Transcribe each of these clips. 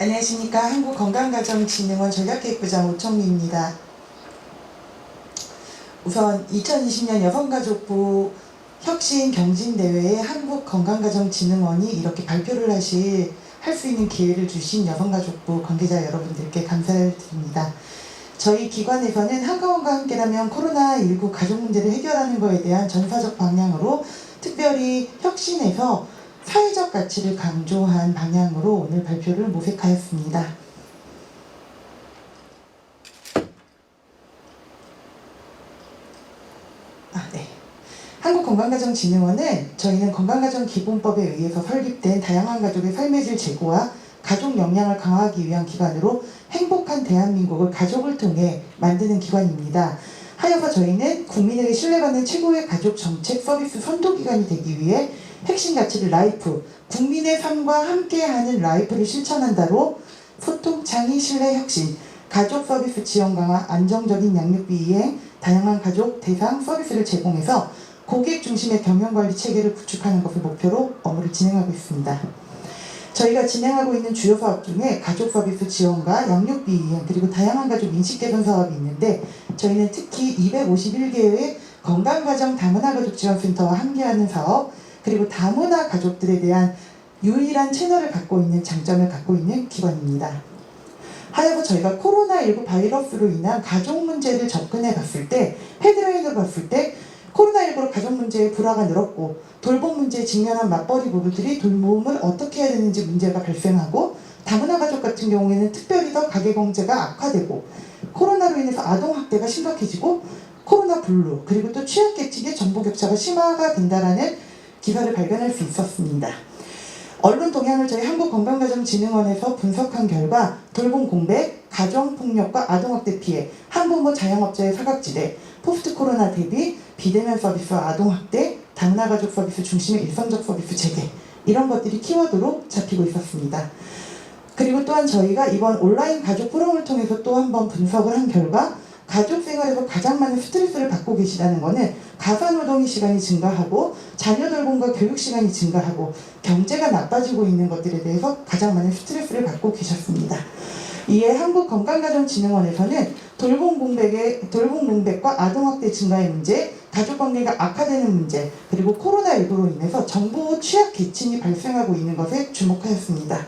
안녕하십니까. 한국건강가정진흥원 전략기획부장 오청미입니다. 우선 2020년 여성가족부 혁신 경진대회에 한국건강가정진흥원이 이렇게 발표를 할 수 있는 기회를 주신 여성가족부 관계자 여러분들께 감사를 드립니다. 저희 기관에서는 한가원과 함께라면 코로나19 가족 문제를 해결하는 것에 대한 전사적 방향으로 특별히 혁신에서 사회적 가치를 강조한 방향으로 오늘 발표를 모색하였습니다. 네. 한국건강가정진흥원은 저희는 건강가정기본법에 의해서 설립된 다양한 가족의 삶의 질 제고와 가족 역량을 강화하기 위한 기관으로 행복한 대한민국을 가족을 통해 만드는 기관입니다. 하여서 저희는 국민에게 신뢰받는 최고의 가족 정책 서비스 선도기관이 되기 위해 핵심 가치를 라이프, 국민의 삶과 함께하는 라이프를 실천한다로 소통, 창의, 신뢰, 혁신, 가족 서비스 지원 강화, 안정적인 양육비 이행, 다양한 가족 대상 서비스를 제공해서 고객 중심의 경영관리 체계를 구축하는 것을 목표로 업무를 진행하고 있습니다. 저희가 진행하고 있는 주요 사업 중에 가족 서비스 지원과 양육비 이행 그리고 다양한 가족 인식 개선 사업이 있는데 저희는 특히 251개의 건강가정 다문화 가족 지원센터와 함께하는 사업 그리고 다문화 가족들에 대한 유일한 채널을 갖고 있는 장점을 갖고 있는 기관입니다. 하여서 저희가 코로나19 바이러스로 인한 가족 문제를 접근해 봤을 때 헤드라인으로 봤을 때 코로나19로 가족 문제의 불화가 늘었고 돌봄 문제에 직면한 맞벌이 부부들이 돌봄을 어떻게 해야 되는지 문제가 발생하고 다문화 가족 같은 경우에는 특별히 더 가계경제가 악화되고 코로나로 인해서 아동학대가 심각해지고 코로나 블루 그리고 또 취약계층의 정보격차가 심화가 된다라는 기사를 발견할 수 있었습니다. 언론 동향을 저희 한국건강가정진흥원에서 분석한 결과 돌봄 공백, 가정폭력과 아동학대 피해, 한부모 자영업자의 사각지대, 포스트 코로나 대비, 비대면 서비스와 아동학대, 다문화 가족 서비스 중심의 일상적 서비스 재개 이런 것들이 키워드로 잡히고 있었습니다. 그리고 또한 저희가 이번 온라인 가족 포럼을 통해서 또 한 번 분석을 한 결과 가족 생활에서 가장 많은 스트레스를 받고 계시다는 것은 가사노동의 시간이 증가하고 자녀 돌봄과 교육 시간이 증가하고 경제가 나빠지고 있는 것들에 대해서 가장 많은 스트레스를 받고 계셨습니다. 이에 한국건강가정진흥원에서는 돌봄 공백과 아동학대 증가의 문제, 가족관계가 악화되는 문제, 그리고 코로나19로 인해서 정보 취약 계층이 발생하고 있는 것에 주목하였습니다.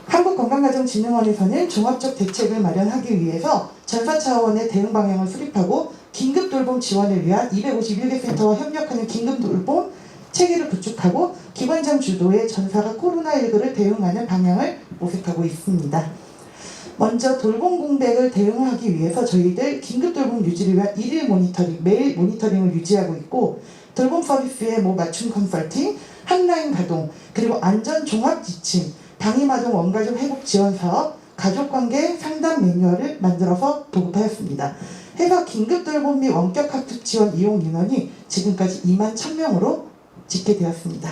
한국건강가정진흥원에서는 종합적 대책을 마련하기 위해서 전사 차원의 대응 방향을 수립하고 긴급돌봄 지원을 위한 251개 센터와 협력하는 긴급돌봄 체계를 구축하고 기관장 주도의 전사가 코로나19를 대응하는 방향을 모색하고 있습니다. 먼저 돌봄 공백을 대응하기 위해서 저희들 긴급돌봄 유지를 위한 일일 모니터링, 매일 모니터링을 유지하고 있고 돌봄 서비스의 맞춤 컨설팅, 한라인 가동, 그리고 안전 종합 지침, 방임아동 원가족 회복 지원 사업, 가족관계 상담 매뉴얼을 만들어서 보급하였습니다. 해서 긴급돌봄 및 원격학습 지원 이용 인원이 지금까지 2만 1,000명으로 집계되었습니다.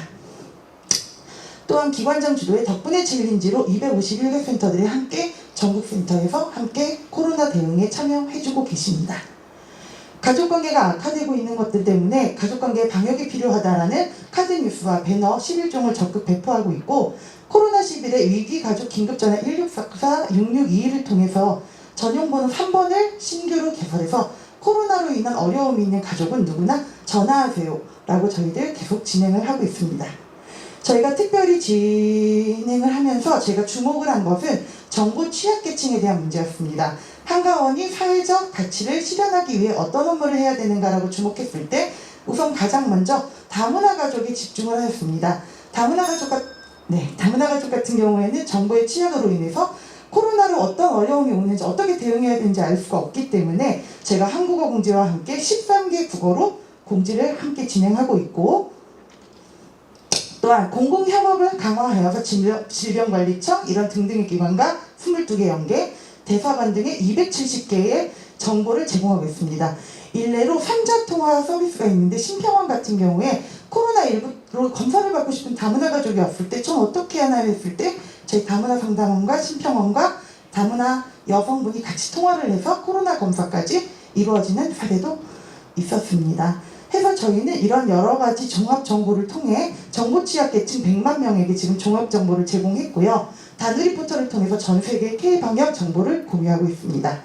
또한 기관장 주도의 덕분에 챌린지로 251개 센터들이 함께 전국센터에서 함께 코로나 대응에 참여해주고 계십니다. 가족관계가 악화되고 있는 것들 때문에 가족관계 방역이 필요하다라는 카드뉴스와 배너 11종을 적극 배포하고 있고 코로나11의 위기가족 긴급전화 1644-6621을 통해서 전용번호 3번을 신규로 개설해서 코로나로 인한 어려움이 있는 가족은 누구나 전화하세요 라고 저희들 계속 진행을 하고 있습니다. 저희가 특별히 진행을 하면서 제가 주목을 한 것은 정보 취약계층에 대한 문제였습니다. 한가원이 사회적 가치를 실현하기 위해 어떤 업무를 해야 되는가라고 주목했을 때 우선 가장 먼저 다문화 가족에 집중을 하였습니다. 다문화 가족 같은 경우에는 정보의 취약으로 인해서 코로나로 어떤 어려움이 오는지 어떻게 대응해야 되는지 알 수가 없기 때문에 제가 한국어 공지와 함께 13개 국어로 공지를 함께 진행하고 있고 또한 공공협업을 강화하여서 질병관리청 이런 등등의 기관과 22개 연계, 대사관 등의 270개의 정보를 제공하고 있습니다. 일례로 환자통화 서비스가 있는데 심평원 같은 경우에 코로나19로 검사를 받고 싶은 다문화 가족이 왔을 때 전 어떻게 하나요 했을 때 저희 다문화 상담원과 심평원과 다문화 여성분이 같이 통화를 해서 코로나 검사까지 이루어지는 사례도 있었습니다. 해서 저희는 이런 여러 가지 종합 정보를 통해 정보 취약계층 100만 명에게 지금 종합 정보를 제공했고요. 다누리 포털을 통해서 전 세계 K-방역 정보를 공유하고 있습니다.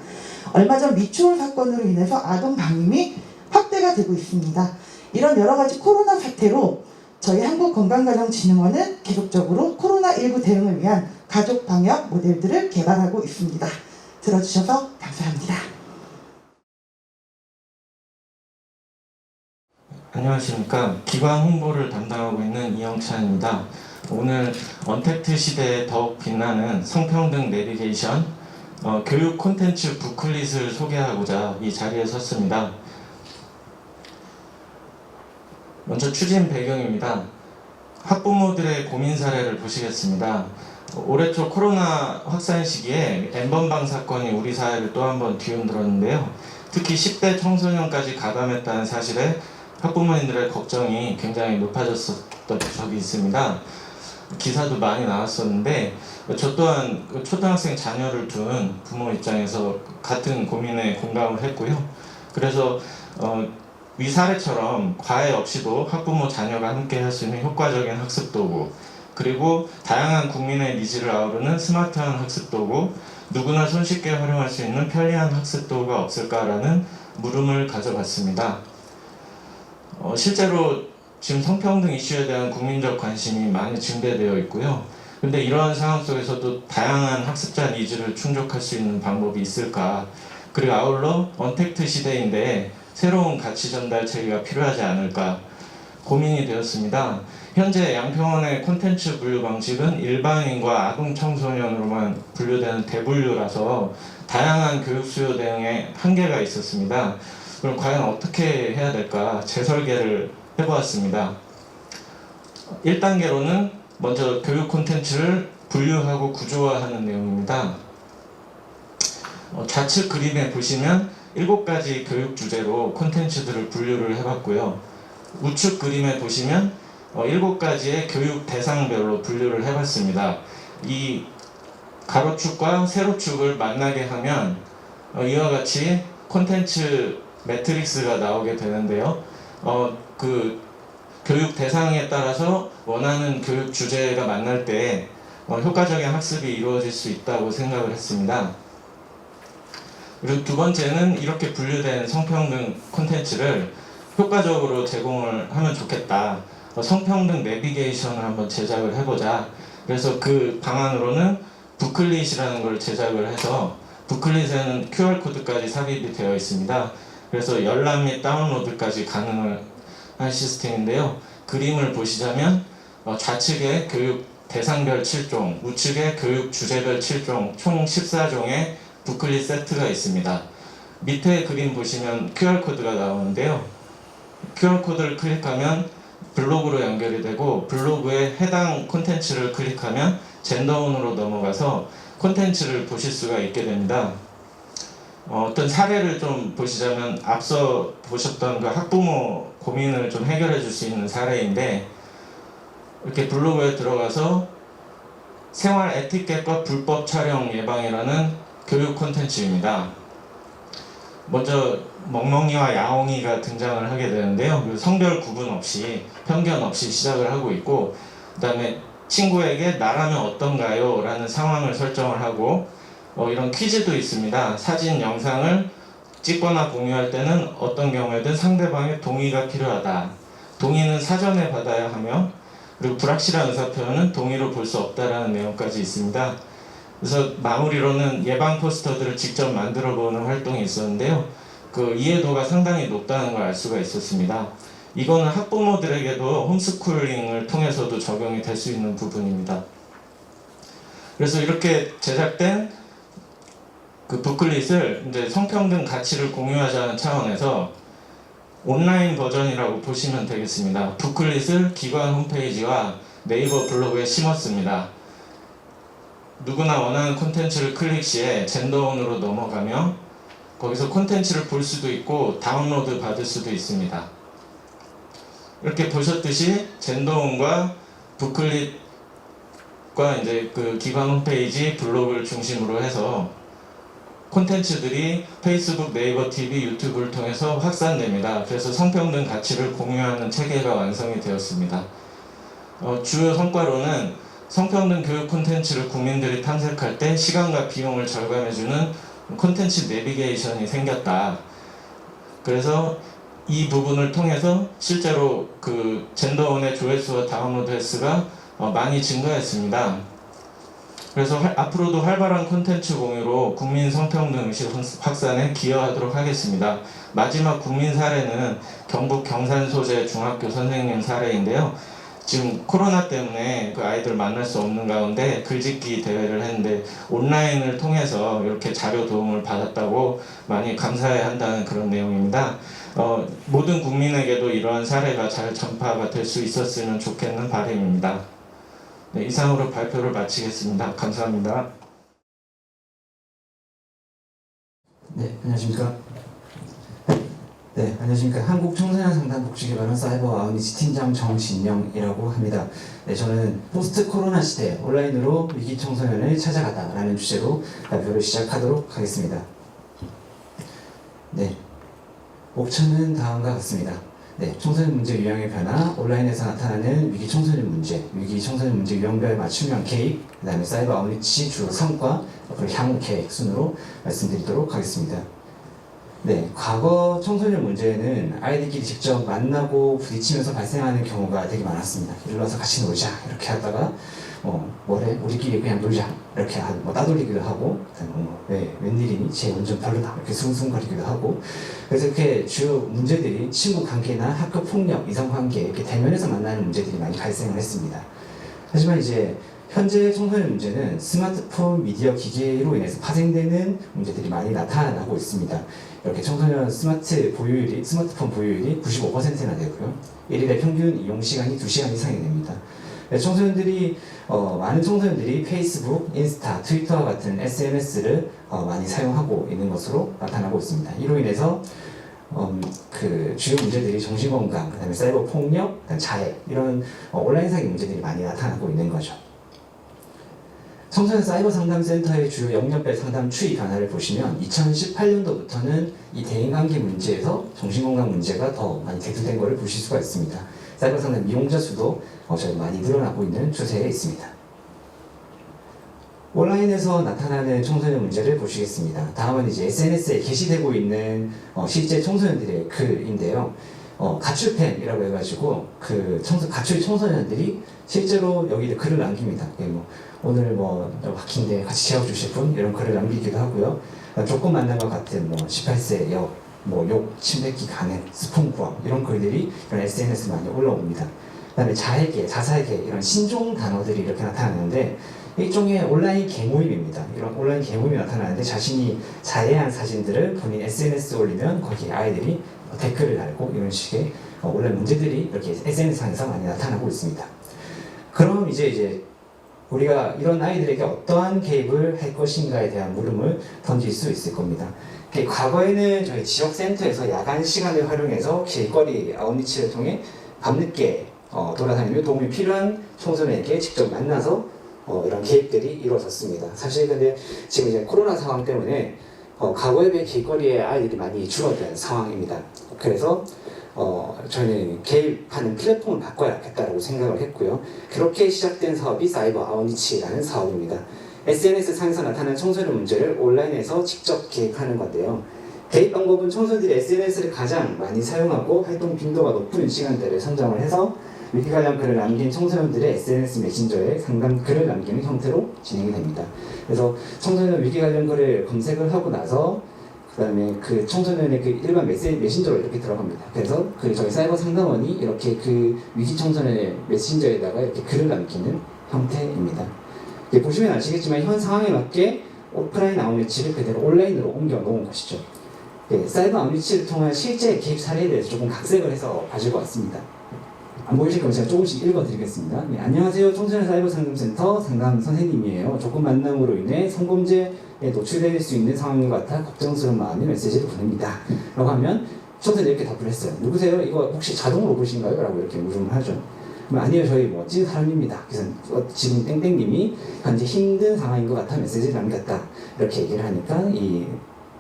얼마 전 미추홀 사건으로 인해서 아동 방임이 확대가 되고 있습니다. 이런 여러 가지 코로나 사태로 저희 한국건강가정진흥원은 계속적으로 코로나19 대응을 위한 가족 방역 모델들을 개발하고 있습니다. 들어주셔서 감사합니다. 안녕하십니까. 기관 홍보를 담당하고 있는 이영찬입니다. 오늘 언택트 시대에 더욱 빛나는 성평등 내비게이션 교육 콘텐츠 부클릿을 소개하고자 이 자리에 섰습니다. 먼저 추진 배경입니다. 학부모들의 고민 사례를 보시겠습니다. 올해 초 코로나 확산 시기에 N번방 사건이 우리 사회를 또 한 번 뒤흔들었는데요. 특히 10대 청소년까지 가담했다는 사실에 학부모님들의 걱정이 굉장히 높아졌었던 적이 있습니다. 기사도 많이 나왔었는데 저 또한 초등학생 자녀를 둔 부모 입장에서 같은 고민에 공감을 했고요. 그래서 위 사례처럼 과외 없이도 학부모 자녀가 함께 할 수 있는 효과적인 학습 도구, 그리고 다양한 국민의 니즈를 아우르는 스마트한 학습 도구, 누구나 손쉽게 활용할 수 있는 편리한 학습 도구가 없을까라는 물음을 가져봤습니다. 실제로 지금 성평등 이슈에 대한 국민적 관심이 많이 증대되어 있고요. 근데 이러한 상황 속에서도 다양한 학습자 니즈를 충족할 수 있는 방법이 있을까? 그리고 아울러 언택트 시대인데 새로운 가치 전달 체계가 필요하지 않을까 고민이 되었습니다. 현재 양평원의 콘텐츠 분류 방식은 일반인과 아동 청소년으로만 분류되는 대분류라서 다양한 교육 수요 대응에 한계가 있었습니다. 그럼 과연 어떻게 해야 될까 재설계를 해보았습니다. 1단계로는 먼저 교육 콘텐츠를 분류하고 구조화하는 내용입니다. 좌측 그림에 보시면 7가지 교육 주제로 콘텐츠들을 분류를 해봤고요. 우측 그림에 보시면 7가지의 교육 대상별로 분류를 해봤습니다. 이 가로축과 세로축을 만나게 하면 이와 같이 콘텐츠 매트릭스가 나오게 되는데요. 그 교육 대상에 따라서 원하는 교육 주제가 만날 때 효과적인 학습이 이루어질 수 있다고 생각을 했습니다. 그리고 두 번째는 이렇게 분류된 성평등 콘텐츠를 효과적으로 제공을 하면 좋겠다. 성평등 내비게이션을 한번 제작을 해보자. 그래서 그 방안으로는 부클릿이라는 걸 제작을 해서 부클릿에는 QR코드까지 삽입이 되어 있습니다. 그래서 열람 및 다운로드까지 가능을 한 시스템인데요. 그림을 보시자면 좌측에 교육 대상별 7종, 우측에 교육 주제별 7종, 총 14종의 부클릿 세트가 있습니다. 밑에 그림 보시면 QR코드가 나오는데요. QR코드를 클릭하면 블로그로 연결이 되고 블로그에 해당 콘텐츠를 클릭하면 젠더온으로 넘어가서 콘텐츠를 보실 수가 있게 됩니다. 어떤 사례를 좀 보시자면 앞서 보셨던 그 학부모 고민을 좀 해결해 줄 수 있는 사례인데 이렇게 블로그에 들어가서 생활 에티켓과 불법 촬영 예방이라는 교육 콘텐츠입니다. 먼저 멍멍이와 야옹이가 등장을 하게 되는데요. 성별 구분 없이 편견 없이 시작을 하고 있고 그 다음에 친구에게 나라면 어떤가요? 라는 상황을 설정을 하고 이런 퀴즈도 있습니다. 사진, 영상을 찍거나 공유할 때는 어떤 경우에든 상대방의 동의가 필요하다. 동의는 사전에 받아야 하며 그리고 불확실한 의사표현은 동의로 볼 수 없다라는 내용까지 있습니다. 그래서 마무리로는 예방 포스터들을 직접 만들어보는 활동이 있었는데요. 그 이해도가 상당히 높다는 걸 알 수가 있었습니다. 이거는 학부모들에게도 홈스쿨링을 통해서도 적용이 될 수 있는 부분입니다. 그래서 이렇게 제작된 그 부클릿을 이제 성평등 가치를 공유하자는 차원에서 온라인 버전이라고 보시면 되겠습니다. 부클릿을 기관 홈페이지와 네이버 블로그에 심었습니다. 누구나 원하는 콘텐츠를 클릭 시에 젠더온으로 넘어가며 거기서 콘텐츠를 볼 수도 있고 다운로드 받을 수도 있습니다. 이렇게 보셨듯이 젠더온과 부클릿과 이제 그 기관 홈페이지 블로그를 중심으로 해서 콘텐츠들이 페이스북, 네이버 TV, 유튜브를 통해서 확산됩니다. 그래서 성평등 가치를 공유하는 체계가 완성이 되었습니다. 주요 성과로는 성평등 교육 콘텐츠를 국민들이 탐색할 때 시간과 비용을 절감해주는 콘텐츠 내비게이션이 생겼다. 그래서 이 부분을 통해서 실제로 그 젠더원의 조회수와 다운로드 횟수가 많이 증가했습니다. 그래서 앞으로도 활발한 콘텐츠 공유로 국민 성평등 의식 확산에 기여하도록 하겠습니다. 마지막 국민 사례는 경북 경산 소재 중학교 선생님 사례인데요. 지금 코로나 때문에 그 아이들 만날 수 없는 가운데 글짓기 대회를 했는데 온라인을 통해서 이렇게 자료 도움을 받았다고 많이 감사해한다는 그런 내용입니다. 모든 국민에게도 이러한 사례가 잘 전파가 될 수 있었으면 좋겠는 바람입니다. 네, 이상으로 발표를 마치겠습니다. 감사합니다. 네, 안녕하십니까. 네, 안녕하십니까. 한국청소년상담복지기관은 사이버 아웃리치 팀장 정진영이라고 합니다. 네, 저는 포스트 코로나 시대 온라인으로 위기 청소년을 찾아가다라는 주제로 발표를 시작하도록 하겠습니다. 네, 목차는 다음과 같습니다. 네, 청소년 문제 유형의 변화, 온라인에서 나타나는 위기 청소년 문제, 위기 청소년 문제 유형별 맞춤형 개입, 그 다음에 사이버 아웃리치 주요 성과, 그리고 향후 계획 순으로 말씀드리도록 하겠습니다. 네, 과거 청소년 문제는 아이들끼리 직접 만나고 부딪히면서 발생하는 경우가 되게 많았습니다. 일로 와서 같이 놀자 이렇게 하다가 뭐래 우리끼리 그냥 놀자 이렇게 따돌리기도 하고 웬일이니 쟤 운전 별로다 이렇게 숭숭거리기도 하고 그래서 이렇게 주요 문제들이 친구 관계나 학교 폭력, 이성 관계 이렇게 대면에서 만나는 문제들이 많이 발생을 했습니다. 하지만 이제 현재 청소년 문제는 스마트폰, 미디어 기기로 인해서 파생되는 문제들이 많이 나타나고 있습니다. 이렇게 청소년 스마트폰 보유율이 95%나 되고요. 일일의 평균 이용 시간이 2시간 이상이 됩니다. 청소년들이 많은 청소년들이 페이스북, 인스타, 트위터와 같은 SNS를 많이 사용하고 있는 것으로 나타나고 있습니다. 이로 인해서 그 주요 문제들이 정신건강, 그다음에 사이버 폭력, 그다음에 자해 이런 온라인상의 문제들이 많이 나타나고 있는 거죠. 청소년 사이버 상담센터의 주요 영역별 상담 추이 변화를 보시면 2018년도부터는 이 대인관계 문제에서 정신건강 문제가 더 많이 대두된 것을 보실 수가 있습니다. 사이버 상담 이용자 수도 저희 많이 늘어나고 있는 추세에 있습니다. 온라인에서 나타나는 청소년 문제를 보시겠습니다. 다음은 이제 SNS에 게시되고 있는 실제 청소년들의 글인데요. 가출팸이라고 해가지고 가출 청소년들이 실제로 여기 글을 남깁니다. 오늘 학기인데 같이 재워주실 분 이런 글을 남기기도 하고요. 조건 만남과 같은 18세 욕, 침뱉기 가능, 스폰 구함 이런 글들이 이런 SNS에 많이 올라옵니다. 그다음에 자해계, 자살계 이런 신종 단어들이 이렇게 나타나는데 일종의 온라인 계모임입니다. 이런 온라인 계모임이 나타나는데 자신이 자해한 사진들을 본인 SNS에 올리면 거기에 아이들이 댓글을 달고 이런 식의 온라인 문제들이 이렇게 SNS상에서 많이 나타나고 있습니다. 그럼 이제 우리가 이런 아이들에게 어떠한 개입을 할 것인가에 대한 물음을 던질 수 있을 겁니다. 과거에는 저희 지역센터에서 야간 시간을 활용해서 길거리 아웃리치를 통해 밤늦게 돌아다니며 도움이 필요한 청소년에게 직접 만나서 이런 개입들이 이루어졌습니다. 사실 근데 지금 이제 코로나 상황 때문에 과거에 비해 길거리에 아이들이 많이 줄어든 상황입니다. 그래서 저희는 개입하는 플랫폼을 바꿔야겠다라고 생각을 했고요. 그렇게 시작된 사업이 사이버 아웃리치라는 사업입니다. SNS 상에서 나타나는 청소년 문제를 온라인에서 직접 개입하는 건데요. 개입 방법은 청소년들이 SNS를 가장 많이 사용하고 활동 빈도가 높은 시간대를 선정을 해서 위기 관련 글을 남긴 청소년들의 SNS 메신저에 상담 글을 남기는 형태로 진행이 됩니다. 그래서 청소년 위기 관련 글을 검색을 하고 나서 그다음에 그 청소년의 그 일반 메신저로 이렇게 들어갑니다. 그래서 저희 사이버 상담원이 이렇게 그 위기 청소년의 메신저에다가 이렇게 글을 남기는 형태입니다. 보시면 아시겠지만 현 상황에 맞게 오프라인 아웃리치를 그대로 온라인으로 옮겨 놓은 것이죠. 사이버 아웃리치를 통한 실제 개입 사례에 대해서 조금 각색을 해서 가지고 왔습니다. 안 보이실 거면 제가 조금씩 읽어드리겠습니다. 안녕하세요. 청소년 사이버 상담센터 상담 선생님이에요. 조건 만남으로 인해 성범죄에 노출될 수 있는 상황인 것 같아 걱정스러운 마음에 메시지를 보냅니다. 라고 하면 청소년이 이렇게 답을 했어요. 누구세요? 이거 혹시 자동 로봇인가요? 라고 이렇게 물음을 하죠. 그럼 아니요, 저희 뭐 찐 사람입니다. 그래서 지금 땡땡님이 현재 힘든 상황인 것 같아 메시지를 남겼다. 이렇게 얘기를 하니까 이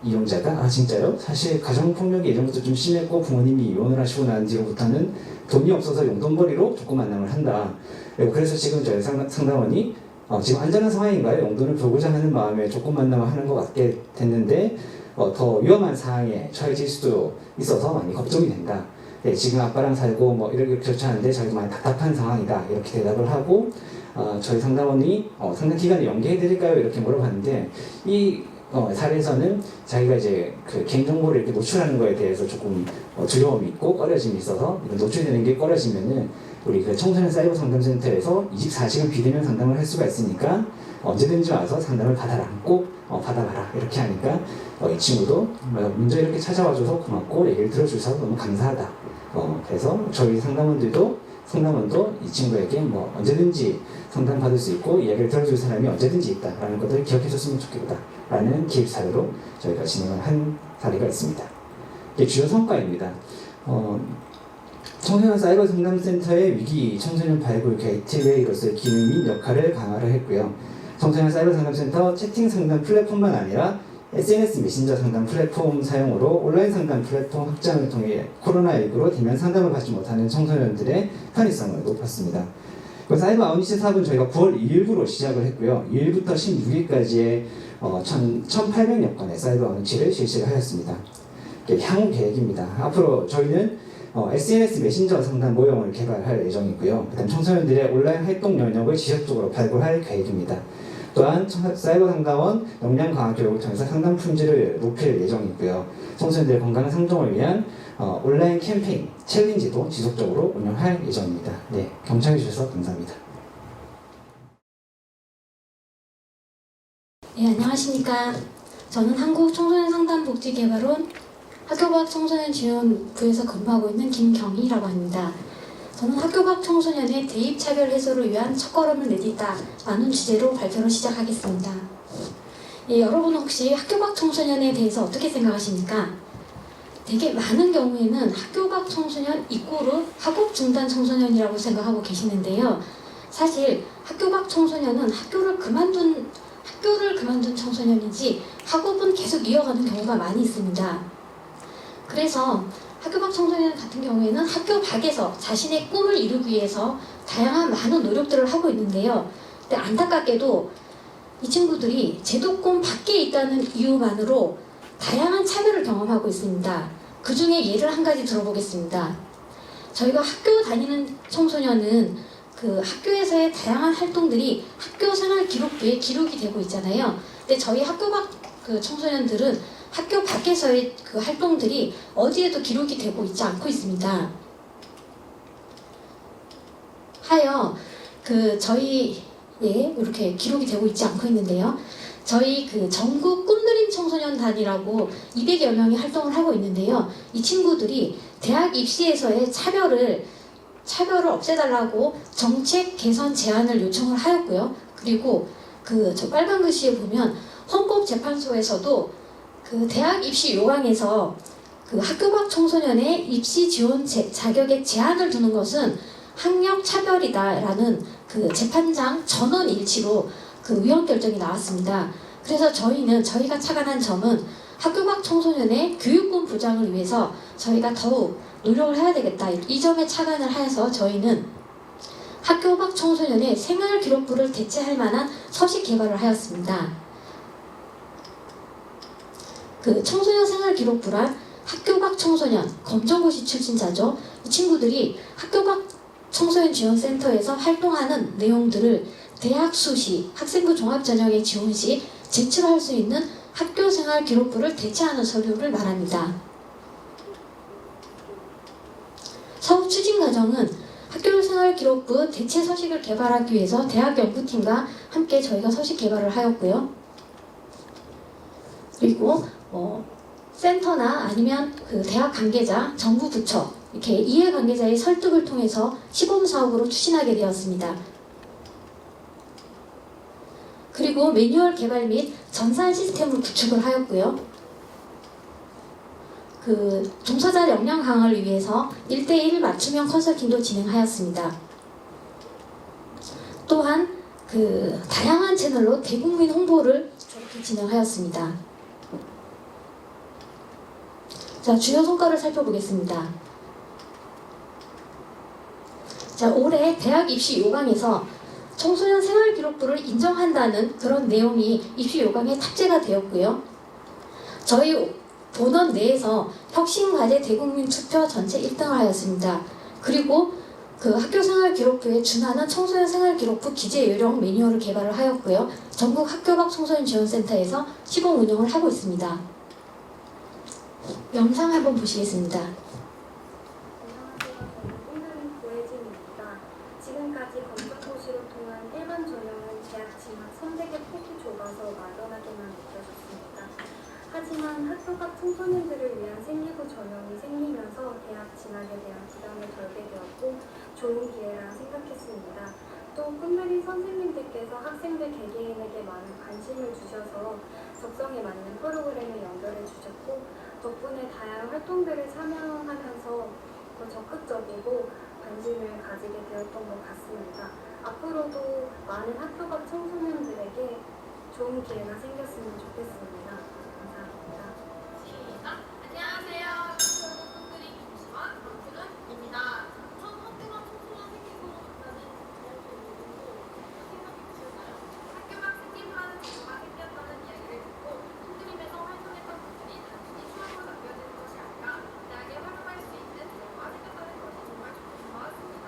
이용자가 아 진짜요? 사실 가정폭력이 예전부터 좀 심했고 부모님이 이혼을 하시고 난 뒤로부터는 돈이 없어서 용돈벌이로 조금 만남을 한다. 그래서 지금 저희 상담원이 지금 안전한 상황인가요? 용돈을 벌고자 하는 마음에 조금 만남을 하는 것 같게 됐는데 더 위험한 상황에 처해질 수도 있어서 많이 걱정이 된다. 네, 지금 아빠랑 살고 뭐 이렇게 그렇지 않은데 저희가 많이 답답한 상황이다. 이렇게 대답을 하고 저희 상담원이 상담 기간을 연계해 드릴까요? 이렇게 물어봤는데 이 사례에서는 자기가 이제 그 개인정보를 이렇게 노출하는 거에 대해서 조금 두려움이 있고 꺼려짐이 있어서 이런 노출되는 게 꺼려지면은 우리 그 청소년 사이버 상담센터에서 24시간 비대면 상담을 할 수가 있으니까 언제든지 와서 상담을 받아라. 꼭 받아봐라. 이렇게 하니까 이 친구도 먼저 이렇게 찾아와줘서 고맙고 얘기를 들어주셔서 너무 감사하다. 그래서 저희 상담원도 이 친구에게 뭐 언제든지 상담 받을 수 있고 이야기를 들어줄 사람이 언제든지 있다라는 것들을 기억해줬으면 좋겠다라는 기획 사례로 저희가 진행을 한 사례가 있습니다. 이게 주요 성과입니다. 청소년 사이버 상담센터의 위기 청소년 발굴 게이트웨이로서의 기능 및 역할을 강화를 했고요. 청소년 사이버 상담센터 채팅 상담 플랫폼만 아니라 SNS 메신저 상담 플랫폼 사용으로 온라인 상담 플랫폼 확장을 통해 코로나19로 대면 상담을 받지 못하는 청소년들의 편의성을 높였습니다. 사이버 아웃리치 사업은 저희가 9월 2일부로 시작을 했고요. 2일부터 16일까지의 1,800여 건의 사이버 아웃리치를 실시를 하였습니다. 향후 계획입니다. 앞으로 저희는 SNS 메신저 상담 모형을 개발할 예정이고요. 그다음 청소년들의 온라인 활동 영역을 지속적으로 발굴할 계획입니다. 또한 사이버 상담원 역량 강화 교육을 통해서 상담 품질을 높일 예정이고요. 청소년들의 건강한 상정을 위한 온라인 캠페인, 챌린지도 지속적으로 운영할 예정입니다. 네, 경청해 주셔서 감사합니다. 네, 안녕하십니까. 저는 한국청소년상담복지개발원 학교밖 청소년지원부에서 근무하고 있는 김경희라고 합니다. 저는 학교밖 청소년의 대입차별 해소를 위한 첫걸음을 내딛다라는 주제로 발표를 시작하겠습니다. 예, 여러분 혹시 학교밖 청소년에 대해서 어떻게 생각하십니까? 되게 많은 경우에는 학교밖 청소년 이꼬르 학업 중단 청소년이라고 생각하고 계시는데요. 사실 학교밖 청소년은 학교를 그만둔 청소년이지 학업은 계속 이어가는 경우가 많이 있습니다. 그래서 학교밖 청소년 같은 경우에는 학교 밖에서 자신의 꿈을 이루기 위해서 다양한 많은 노력들을 하고 있는데요. 근데 안타깝게도 이 친구들이 제도권 밖에 있다는 이유만으로 다양한 차별을 경험하고 있습니다. 그 중에 예를 한 가지 들어보겠습니다. 저희가 학교 다니는 청소년은 그 학교에서의 다양한 활동들이 학교 생활 기록부에 기록이 되고 있잖아요. 근데 저희 학교 밖 그 청소년들은 학교 밖에서의 그 활동들이 어디에도 기록이 되고 있지 않고 있습니다. 하여 그 저희 이렇게 기록이 되고 있지 않고 있는데요. 저희 그 전국 꿈드림 청소년단이라고 200여 명이 활동을 하고 있는데요. 이 친구들이 대학 입시에서의 차별을 없애달라고 정책 개선 제안을 요청을 하였고요. 그리고 그 저 빨간 글씨에 보면 헌법재판소에서도 그 대학 입시 요강에서 그 학교 밖 청소년의 입시 지원 자격에 제한을 두는 것은 학력 차별이다라는 그 재판장 전원 일치로 그 위헌 결정이 나왔습니다. 그래서 저희가 착안한 점은 학교 밖 청소년의 교육권 보장을 위해서 저희가 더욱 노력을 해야 되겠다. 이 점에 착안을 하여서 저희는 학교 밖 청소년의 생활 기록부를 대체할 만한 서식 개발을 하였습니다. 그 청소년 생활 기록부란 학교 밖 청소년 검정고시 출신자죠. 이 친구들이 학교 밖 청소년 지원센터에서 활동하는 내용들을 대학 수시, 학생부 종합전형에 지원 시 제출할 수 있는 학교 생활 기록부를 대체하는 서류를 말합니다. 사업 추진 과정은 학교 생활 기록부 대체 서식을 개발하기 위해서 대학 연구팀과 함께 저희가 서식 개발을 하였고요. 그리고 센터나 아니면 그 대학 관계자, 정부 부처 이렇게 이해관계자의 설득을 통해서 시범 사업으로 추진하게 되었습니다. 그리고 매뉴얼 개발 및 전산 시스템을 구축을 하였고요. 그 종사자 역량 강화를 위해서 1:1 맞춤형 컨설팅도 진행하였습니다. 또한 그 다양한 채널로 대국민 홍보를 저렇게 진행하였습니다. 자, 주요 성과를 살펴보겠습니다. 자, 올해 대학 입시 요강에서 청소년 생활기록부를 인정한다는 그런 내용이 입시 요강에 탑재가 되었고요. 저희 본원 내에서 혁신과제 대국민 투표 전체 1등을 하였습니다. 그리고 그 학교생활기록부에 준하는 청소년 생활기록부 기재 요령 매뉴얼을 개발을 하였고요. 전국 학교 밖 청소년 지원센터에서 시범 운영을 하고 있습니다. 영상 한번 보시겠습니다. 안녕하세요. 저는 꿈드림 고혜진입니다. 지금까지 검정고시로 통한 일반 전형은 대학 진학 선택의 폭이 좁아서 막연하게만 느껴졌습니다. 하지만 학교 밖 청소년들을 위한 생리부 전형이 생기면서 대학 진학에 대한 부담을 덜게 되었고 좋은 기회라 생각했습니다. 또 꿈드림 선생님들께서 학생들 개개인에게 많은 관심을 주셔서 적성에 맞는 프로그램을 연결해 주셨고 덕분에 다양한 활동들을 참여하면서 더 적극적이고 관심을 가지게 되었던 것 같습니다. 앞으로도 많은 학교 밖 청소년들에게 좋은 기회가 생겼으면 좋겠습니다. 감사합니다. 안녕하세요. 저는 꿈그림 김시원 박준은입니다. 처음 학교 밖 청소년 생기부로 간다는 이야기를 듣고 생각해 보셨나요? 학교 밖 생기부라는 제도가 생겼다는 이야기를 듣고 꿈그림에서 활동했던 분들이 단순히 수업으로 남겨지는 것이 아니라 대학에 활용할 수 있는 제도가 생겼다는 것이 정말 좋았습니다.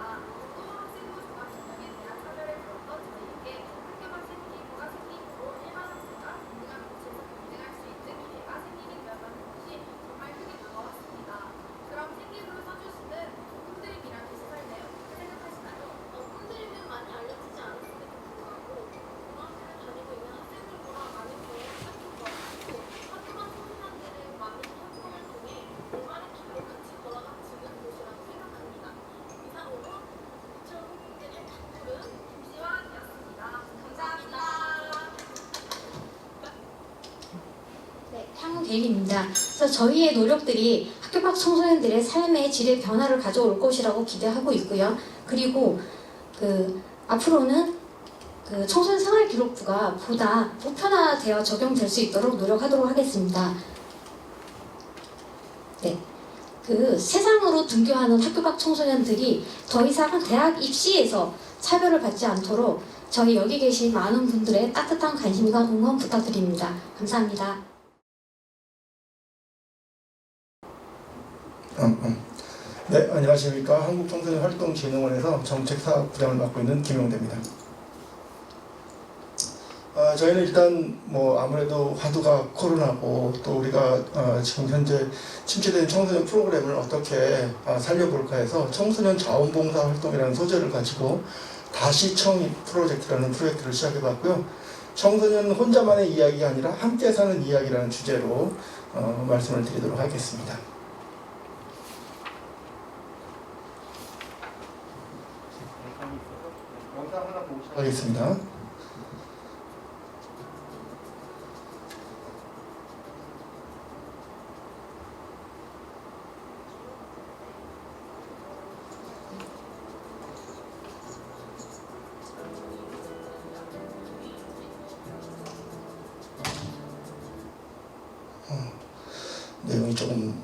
또 학생부 종합 전형에 대한 차별을 들었던 저희에게 학교 밖 생기부가 생김으로 일반 학생과 동등한 위치에서 경쟁할 수 있는 기회가 생기게 되었다는 것이 정말 크게 다가왔습니다. 그럼 생기부를 써주시는 꿈드림이란 게시설 내용 어떻게 생각하시나요? 꿈드림은 많이 알려지지 않았음에도 불구하고 고등학교를 다니고 있는 학생들보다 많은 경우를 시작한 것 같고 학교만 청소년들은 많은 활동을 통해 올바른 길로 같이 걸어가지는 곳이라고 생각합니다. 이상으로 2019년의 단골은 김시환이었습니다. 감사합니다. 네, 향후 계획입니다. 그래서 저희의 노력들이 학교 밖 청소년들의 삶의 질의 변화를 가져올 것이라고 기대하고 있고요. 그리고 그 앞으로는 그 청소년 생활기록부가 보다 보편화되어 적용될 수 있도록 노력하도록 하겠습니다. 네, 그 세상으로 등교하는 학교 밖 청소년들이 더 이상 대학 입시에서 차별을 받지 않도록 저희 여기 계신 많은 분들의 따뜻한 관심과 응원 부탁드립니다. 감사합니다. 네, 안녕하십니까. 한국청소년활동진흥원에서 정책사업부장을 맡고 있는 김용대입니다. 저희는 일단 뭐 아무래도 화두가 코로나고 또 우리가 지금 현재 침체된 청소년 프로그램을 어떻게 살려볼까 해서 청소년 자원봉사 활동이라는 소재를 가지고 다시 청이 프로젝트라는 프로젝트를 시작해봤고요. 청소년 혼자만의 이야기가 아니라 함께 사는 이야기라는 주제로 말씀을 드리도록 하겠습니다. 영상 하나 보고 시작하겠습니다. 내용이 조금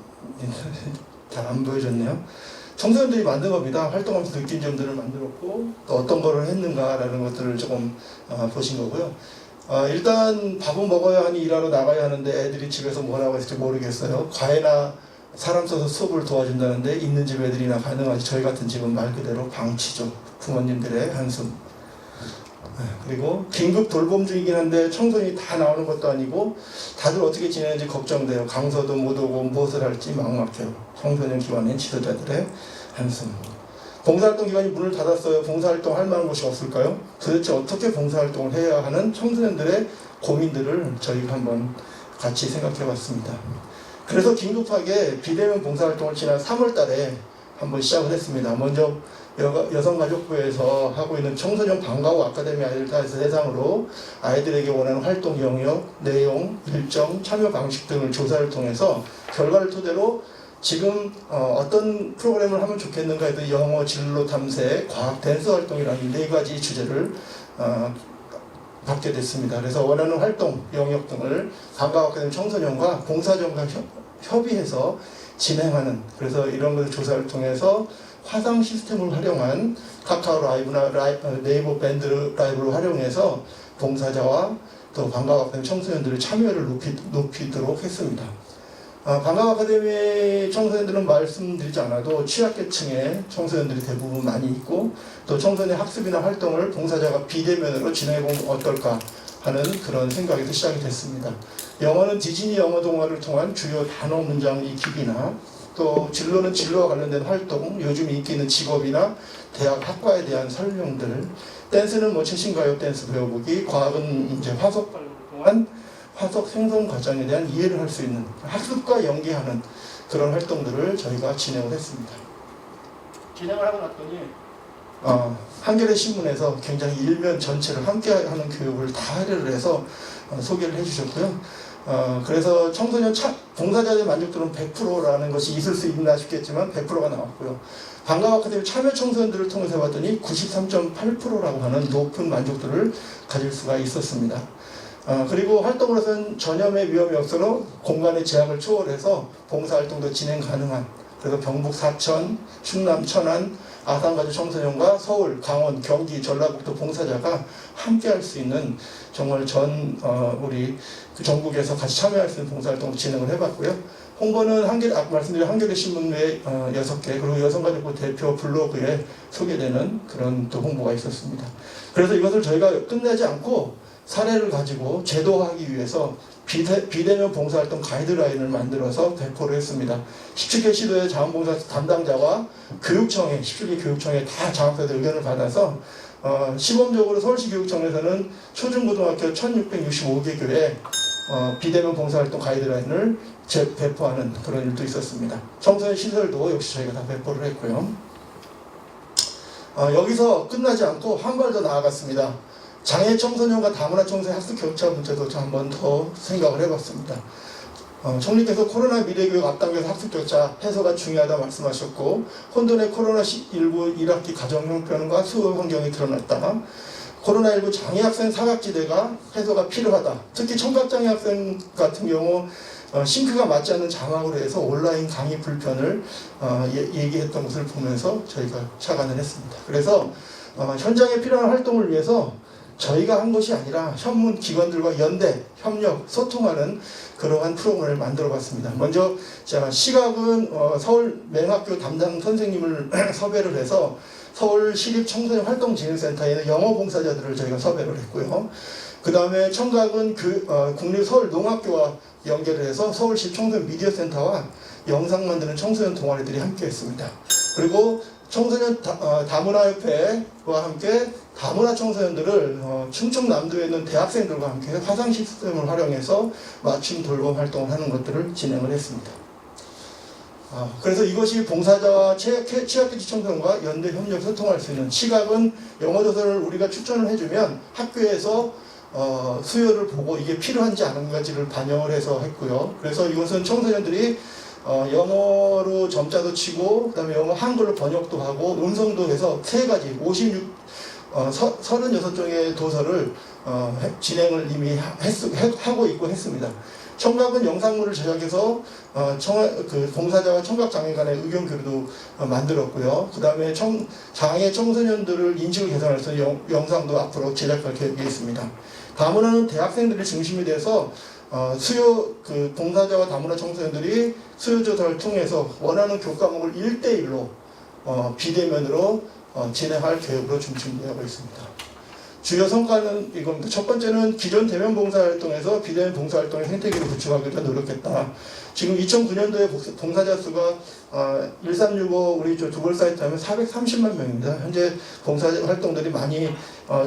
잘 안 보여졌네요. 청소년들이 만든 겁니다. 활동하면서 느낀 점들을 만들었고 또 어떤 거를 했는가라는 것들을 조금 보신 거고요. 일단 밥은 먹어야 하니 일하러 나가야 하는데 애들이 집에서 뭘 하고 있을지 모르겠어요. 과외나 사람 써서 수업을 도와준다는데 있는 집 애들이나 가능하지 저희 같은 집은 말 그대로 방치죠. 부모님들의 한숨. 그리고 긴급 돌봄 중이긴 한데 청소년이 다 나오는 것도 아니고 다들 어떻게 지내는지 걱정돼요. 강서도 못 오고 무엇을 할지 막막해요. 청소년 기관인 지도자들의 한숨. 봉사활동 기관이 문을 닫았어요. 봉사활동 할 만한 곳이 없을까요? 도대체 어떻게 봉사활동을 해야 하는 청소년들의 고민들을 저희가 한번 같이 생각해 봤습니다. 그래서 긴급하게 비대면 봉사활동을 지난 3월 달에 한번 시작을 했습니다. 먼저 여성가족부에서 하고 있는 청소년 방과 후 아카데미 아이들 대상으로 아이들에게 원하는 활동 영역, 내용, 일정, 참여 방식 등을 조사를 통해서 결과를 토대로 지금 어떤 프로그램을 하면 좋겠는가 해도 영어 진로 탐색, 과학 댄스 활동이라는 4가지 주제를 받게 됐습니다. 그래서 원하는 활동, 영역 등을 방과학과의 청소년과 봉사자가 협의해서 진행하는, 그래서 이런 것을 조사를 통해서 화상 시스템을 활용한 카카오 라이브나 네이버 밴드 라이브를 활용해서 봉사자와 또 방과학과의 청소년들의 참여를 높이도록 했습니다. 방과학 아카데미 청소년들은 말씀드리지 않아도 취약계층의 청소년들이 대부분 많이 있고, 또 청소년 학습이나 활동을 봉사자가 비대면으로 진행해보면 어떨까 하는 그런 생각에서 시작이 됐습니다. 영어는 디즈니 영어 동화를 통한 주요 단어 문장 익히기나, 또 진로는 진로와 관련된 활동, 요즘 인기 있는 직업이나 대학 학과에 대한 설명들, 댄스는 최신가요 댄스 배워보기, 과학은 이제 화석 발굴을 통한 화석 생성 과정에 대한 이해를 할 수 있는 학습과 연계하는 그런 활동들을 저희가 진행을 했습니다. 진행을 하고 났더니 한겨레 신문에서 굉장히 일면 전체를 함께하는 교육을 다 할애를 해서 소개를 해주셨고요. 그래서 청소년 봉사자의 만족도는 100%라는 것이 있을 수 있나 싶겠지만 100%가 나왔고요. 방과학 아카데미 참여 청소년들을 통해서 봤더니 93.8%라고 하는 높은 만족도를 가질 수가 있었습니다. 그리고 활동으로서는 전염의 위험이 없어서 공간의 제약을 초월해서 봉사활동도 진행 가능한, 그래서 경북 사천, 충남 천안, 아산가족 청소년과 서울, 강원, 경기, 전라북도 봉사자가 함께할 수 있는 정말 우리 전국에서 같이 참여할 수 있는 봉사활동을 진행을 해봤고요. 홍보는 아까 말씀드린 한겨레 신문 외 6개, 그리고 여성가족부 대표 블로그에 소개되는 그런 또 홍보가 있었습니다. 그래서 이것을 저희가 끝내지 않고 사례를 가지고 제도화하기 위해서 비대면 봉사활동 가이드라인을 만들어서 배포를 했습니다. 17개 시도의 자원봉사 담당자와 17개 교육청에 다 장학사들 의견을 받아서 시범적으로 서울시 교육청에서는 초중고등학교 1665개 교회 비대면 봉사활동 가이드라인을 배포하는 그런 일도 있었습니다. 청소년 시설도 역시 저희가 다 배포를 했고요. 여기서 끝나지 않고 한 발 더 나아갔습니다. 장애 청소년과 다문화 청소년 학습 격차 문제도 한 번 더 생각을 해봤습니다. 총리께서 코로나 미래교육 앞당겨서 학습 격차 해소가 중요하다 말씀하셨고, 혼돈의 코로나19 1학기 가정 형편과 수업 환경이 드러났다. 코로나19 장애 학생 사각지대가 해소가 필요하다. 특히 청각장애 학생 같은 경우 싱크가 맞지 않는 자막으로 해서 온라인 강의 불편을 얘기했던 것을 보면서 저희가 착안을 했습니다. 그래서 현장에 필요한 활동을 위해서 저희가 한 것이 아니라 현문 기관들과 연대, 협력, 소통하는 그러한 프로그램을 만들어 봤습니다. 먼저 시각은 서울 맹학교 담당 선생님을 섭외를 해서 서울 시립청소년 활동진흥센터에 있는 영어 봉사자들을 저희가 섭외를 했고요. 그 다음에 청각은 국립서울농학교와 연계를 해서 서울시 청소년 미디어센터와 영상 만드는 청소년 동아리들이 함께 했습니다. 그리고 청소년 다문화협회와 함께 다문화 청소년들을 충청남도에 있는 대학생들과 함께 화상 시스템을 활용해서 맞춤 돌봄 활동을 하는 것들을 진행을 했습니다. 그래서 이것이 봉사자와 취약계층 청소년과 연대 협력 소통할 수 있는, 시각은 영어 도서를 우리가 추천을 해주면 학교에서 수요를 보고 이게 필요한지 아닌지를 반영을 해서 했고요. 그래서 이것은 청소년들이 영어로 점자도 치고, 그 다음에 영어 한글로 번역도 하고, 음성도 해서 3가지 36종의 도서를 진행을 이미 하고 있고 했습니다. 청각은 영상물을 제작해서 봉사자와 청각장애 간의 의견 교류도 만들었고요. 그 다음에 장애 청소년들을 인식을 개선할 수 있는 영상도 앞으로 제작할 계획이 있습니다. 다문화는 대학생들이 중심이 돼서 봉사자와 다문화 청소년들이 수요조사를 통해서 원하는 교과목을 1:1로 비대면으로 진행할 계획으로 준비하고 있습니다. 주요 성과는 이겁니다. 첫 번째는 기존 대면 봉사활동에서 비대면 봉사활동의 생태계를 구축하기 위해 노력했다. 지금 2009년도에 봉사자 수가 1365 우리 두벌 사이트 하면 430만 명입니다. 현재 봉사자 활동들이 많이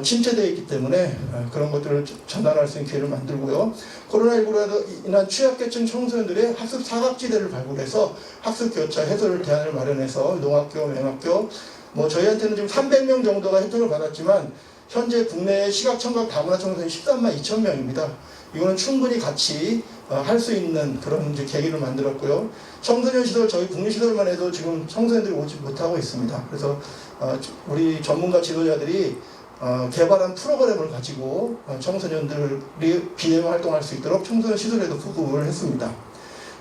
침체되어 있기 때문에 그런 것들을 전환할 수 있는 기회를 만들고요. 코로나19로 인한 취약계층 청소년들의 학습 사각지대를 발굴해서 학습 격차 해소를 대안을 마련해서 농학교, 맹학교, 저희한테는 지금 300명 정도가 혜택을 받았지만 현재 국내의 시각, 청각, 다문화 청소년이 13만 2천 명입니다. 이거는 충분히 같이 할 수 있는 그런 이제 계기를 만들었고요. 청소년 시설, 저희 북리시설만 해도 지금 청소년들이 오지 못하고 있습니다. 그래서 우리 전문가 지도자들이 개발한 프로그램을 가지고 청소년들이 비대면 활동할 수 있도록 청소년 시설에도 구급을 했습니다.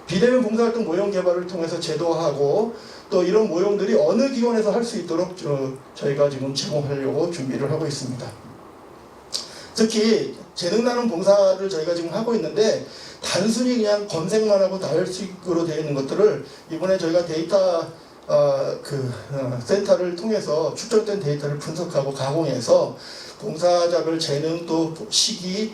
비대면 봉사활동 모형 개발을 통해서 제도화하고 또 이런 모형들이 어느 기관에서 할 수 있도록 저희가 지금 제공하려고 준비를 하고 있습니다. 특히 재능 나눔 봉사를 저희가 지금 하고 있는데 단순히 그냥 검색만 하고 나열 식으로 되어 있는 것들을 이번에 저희가 데이터 센터를 통해서 축적된 데이터를 분석하고 가공해서 봉사자별 재능 또 시기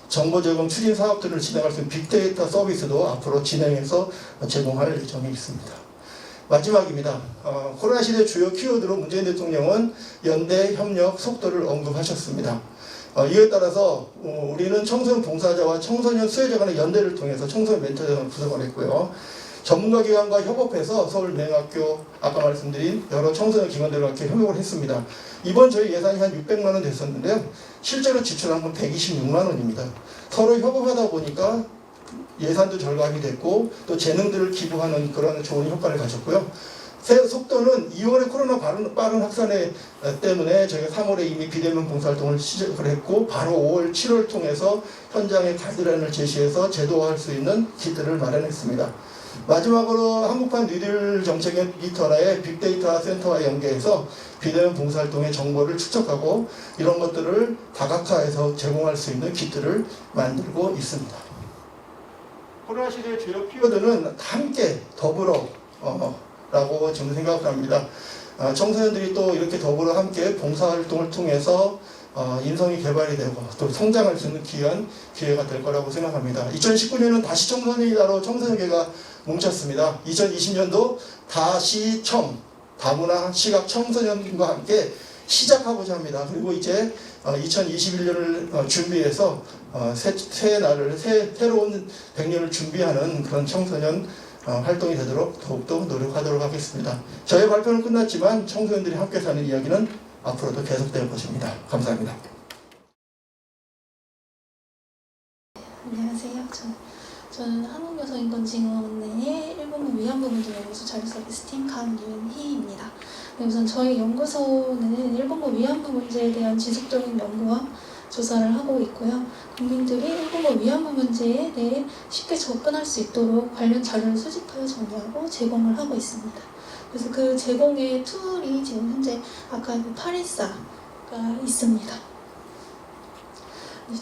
정보 제공 추진 사업들을 진행할 수 있는 빅데이터 서비스도 앞으로 진행해서 제공할 예정이 있습니다. 마지막입니다. 코로나 시대 주요 키워드로 문재인 대통령은 연대, 협력, 속도를 언급하셨습니다. 이에 따라서 우리는 청소년 봉사자와 청소년 수혜자 간의 연대를 통해서 청소년 멘토를 구성을 했고요. 전문가 기관과 협업해서 서울맹학교 아까 말씀드린 여러 청소년 기관들과 함께 협력을 했습니다. 이번 저희 예산이 한 600만 원 됐었는데요. 실제로 지출한 건 126만 원입니다. 서로 협업하다 보니까 예산도 절감이 됐고 또 재능들을 기부하는 그런 좋은 효과를 가졌고요. 속도는 2월에 코로나 빠른 확산에 때문에 저희가 3월에 이미 비대면 봉사활동을 시작을 했고 바로 5월, 7월 통해서 현장에 가이드라인을 제시해서 제도화할 수 있는 키트를 마련했습니다. 마지막으로 한국판 뉴딜 정책의 이터라의 빅데이터 센터와 연계해서 비대면 봉사활동의 정보를 축적하고 이런 것들을 다각화해서 제공할 수 있는 키트를 만들고 있습니다. 코로나 시대의 주요 키워드는 함께 더불어 라고 저는 생각을 합니다. 청소년들이 또 이렇게 더불어 함께 봉사활동을 통해서 인성이 개발이 되고 또 성장할 수 있는 기회가 될 거라고 생각합니다. 2019년은 다시 청소년이다로 청소년계가 뭉쳤습니다. 2020년도 다시 다문화 시각 청소년과 함께 시작하고자 합니다. 그리고 이제 2021년을 준비해서 새로운 100년을 준비하는 그런 청소년 활동이 되도록 더욱더 노력하도록 하겠습니다. 저의 발표는 끝났지만 청소년들이 함께 사는 이야기는 앞으로도 계속될 것입니다. 감사합니다. 안녕하세요. 저는 한국여성인권진흥원의 일본군 위안부 문제 연구소 자료서비스팀 강윤희입니다. 우선 저희 연구소는 일본군 위안부 문제에 대한 지속적인 연구와 조사를 하고 있고요. 국민들이 일본군 위안부 문제에 대해 쉽게 접근할 수 있도록 관련 자료를 수집하여 정리하고 제공을 하고 있습니다. 그래서 그 제공의 툴이 지금 현재 아카이브 814가 있습니다.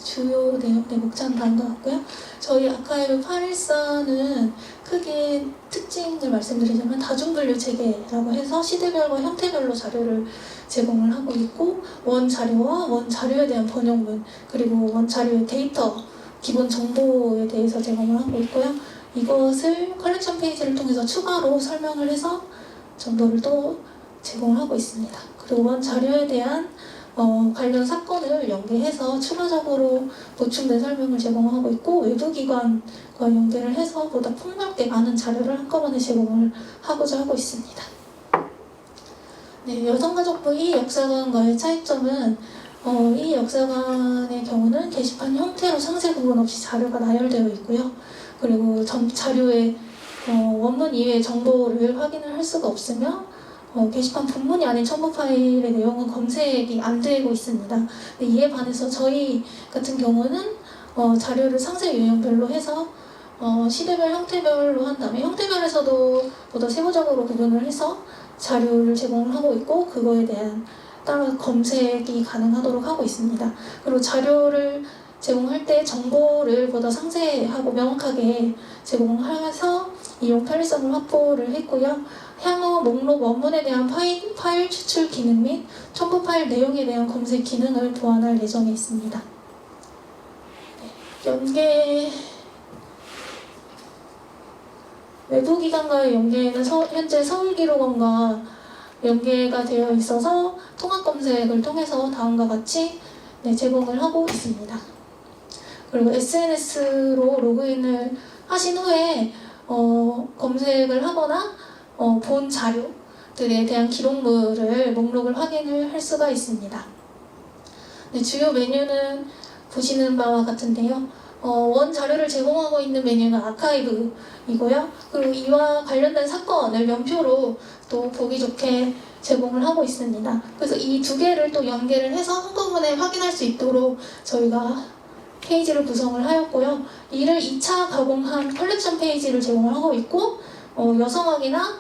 주요 목차는 다음과 같고요. 저희 아카이브 814는 크게 특징을 말씀드리자면 다중분류 체계라고 해서 시대별과 형태별로 자료를 제공을 하고 있고 원 자료와 원 자료에 대한 번역문 그리고 원 자료의 데이터 기본 정보에 대해서 제공을 하고 있고요. 이것을 컬렉션 페이지를 통해서 추가로 설명을 해서 정보를 또 제공을 하고 있습니다. 그리고 원 자료에 대한 관련 사건을 연계해서 추가적으로 보충된 설명을 제공하고 있고 외부기관과 연계를 해서 보다 폭넓게 많은 자료를 한꺼번에 제공을 하고자 하고 있습니다. 네, 여성가족부 이 역사관과의 차이점은 이 역사관의 경우는 게시판 형태로 상세 구분 없이 자료가 나열되어 있고요. 그리고 자료의 원문 이외의 정보를 확인을 할 수가 없으며 게시판 본문이 아닌 첨부 파일의 내용은 검색이 안 되고 있습니다. 이에 반해서 저희 같은 경우는 자료를 상세 유형별로 해서 시대별, 형태별로 한 다음에 형태별에서도 보다 세부적으로 구분을 해서 자료를 제공을 하고 있고 그거에 대한 따라 검색이 가능하도록 하고 있습니다. 그리고 자료를 제공할 때 정보를 보다 상세하고 명확하게 제공해서 이용 편리성을 확보를 했고요. 향후 목록 원문에 대한 파일 추출 기능 및 첨부 파일 내용에 대한 검색 기능을 보완할 예정에 있습니다. 연계 외부기관과의 연계는 현재 서울기록원과 연계가 되어 있어서 통합 검색을 통해서 다음과 같이 제공을 하고 있습니다. 그리고 SNS로 로그인을 하신 후에 검색을 하거나 본 자료들에 대한 기록물을 목록을 확인을 할 수가 있습니다. 네, 주요 메뉴는 보시는 바와 같은데요. 원 자료를 제공하고 있는 메뉴는 아카이브이고요. 그리고 이와 관련된 사건을 연표로 또 보기 좋게 제공을 하고 있습니다. 그래서 이 두 개를 또 연계를 해서 한꺼번에 확인할 수 있도록 저희가 페이지를 구성을 하였고요. 이를 2차 가공한 컬렉션 페이지를 제공을 하고 있고 여성학이나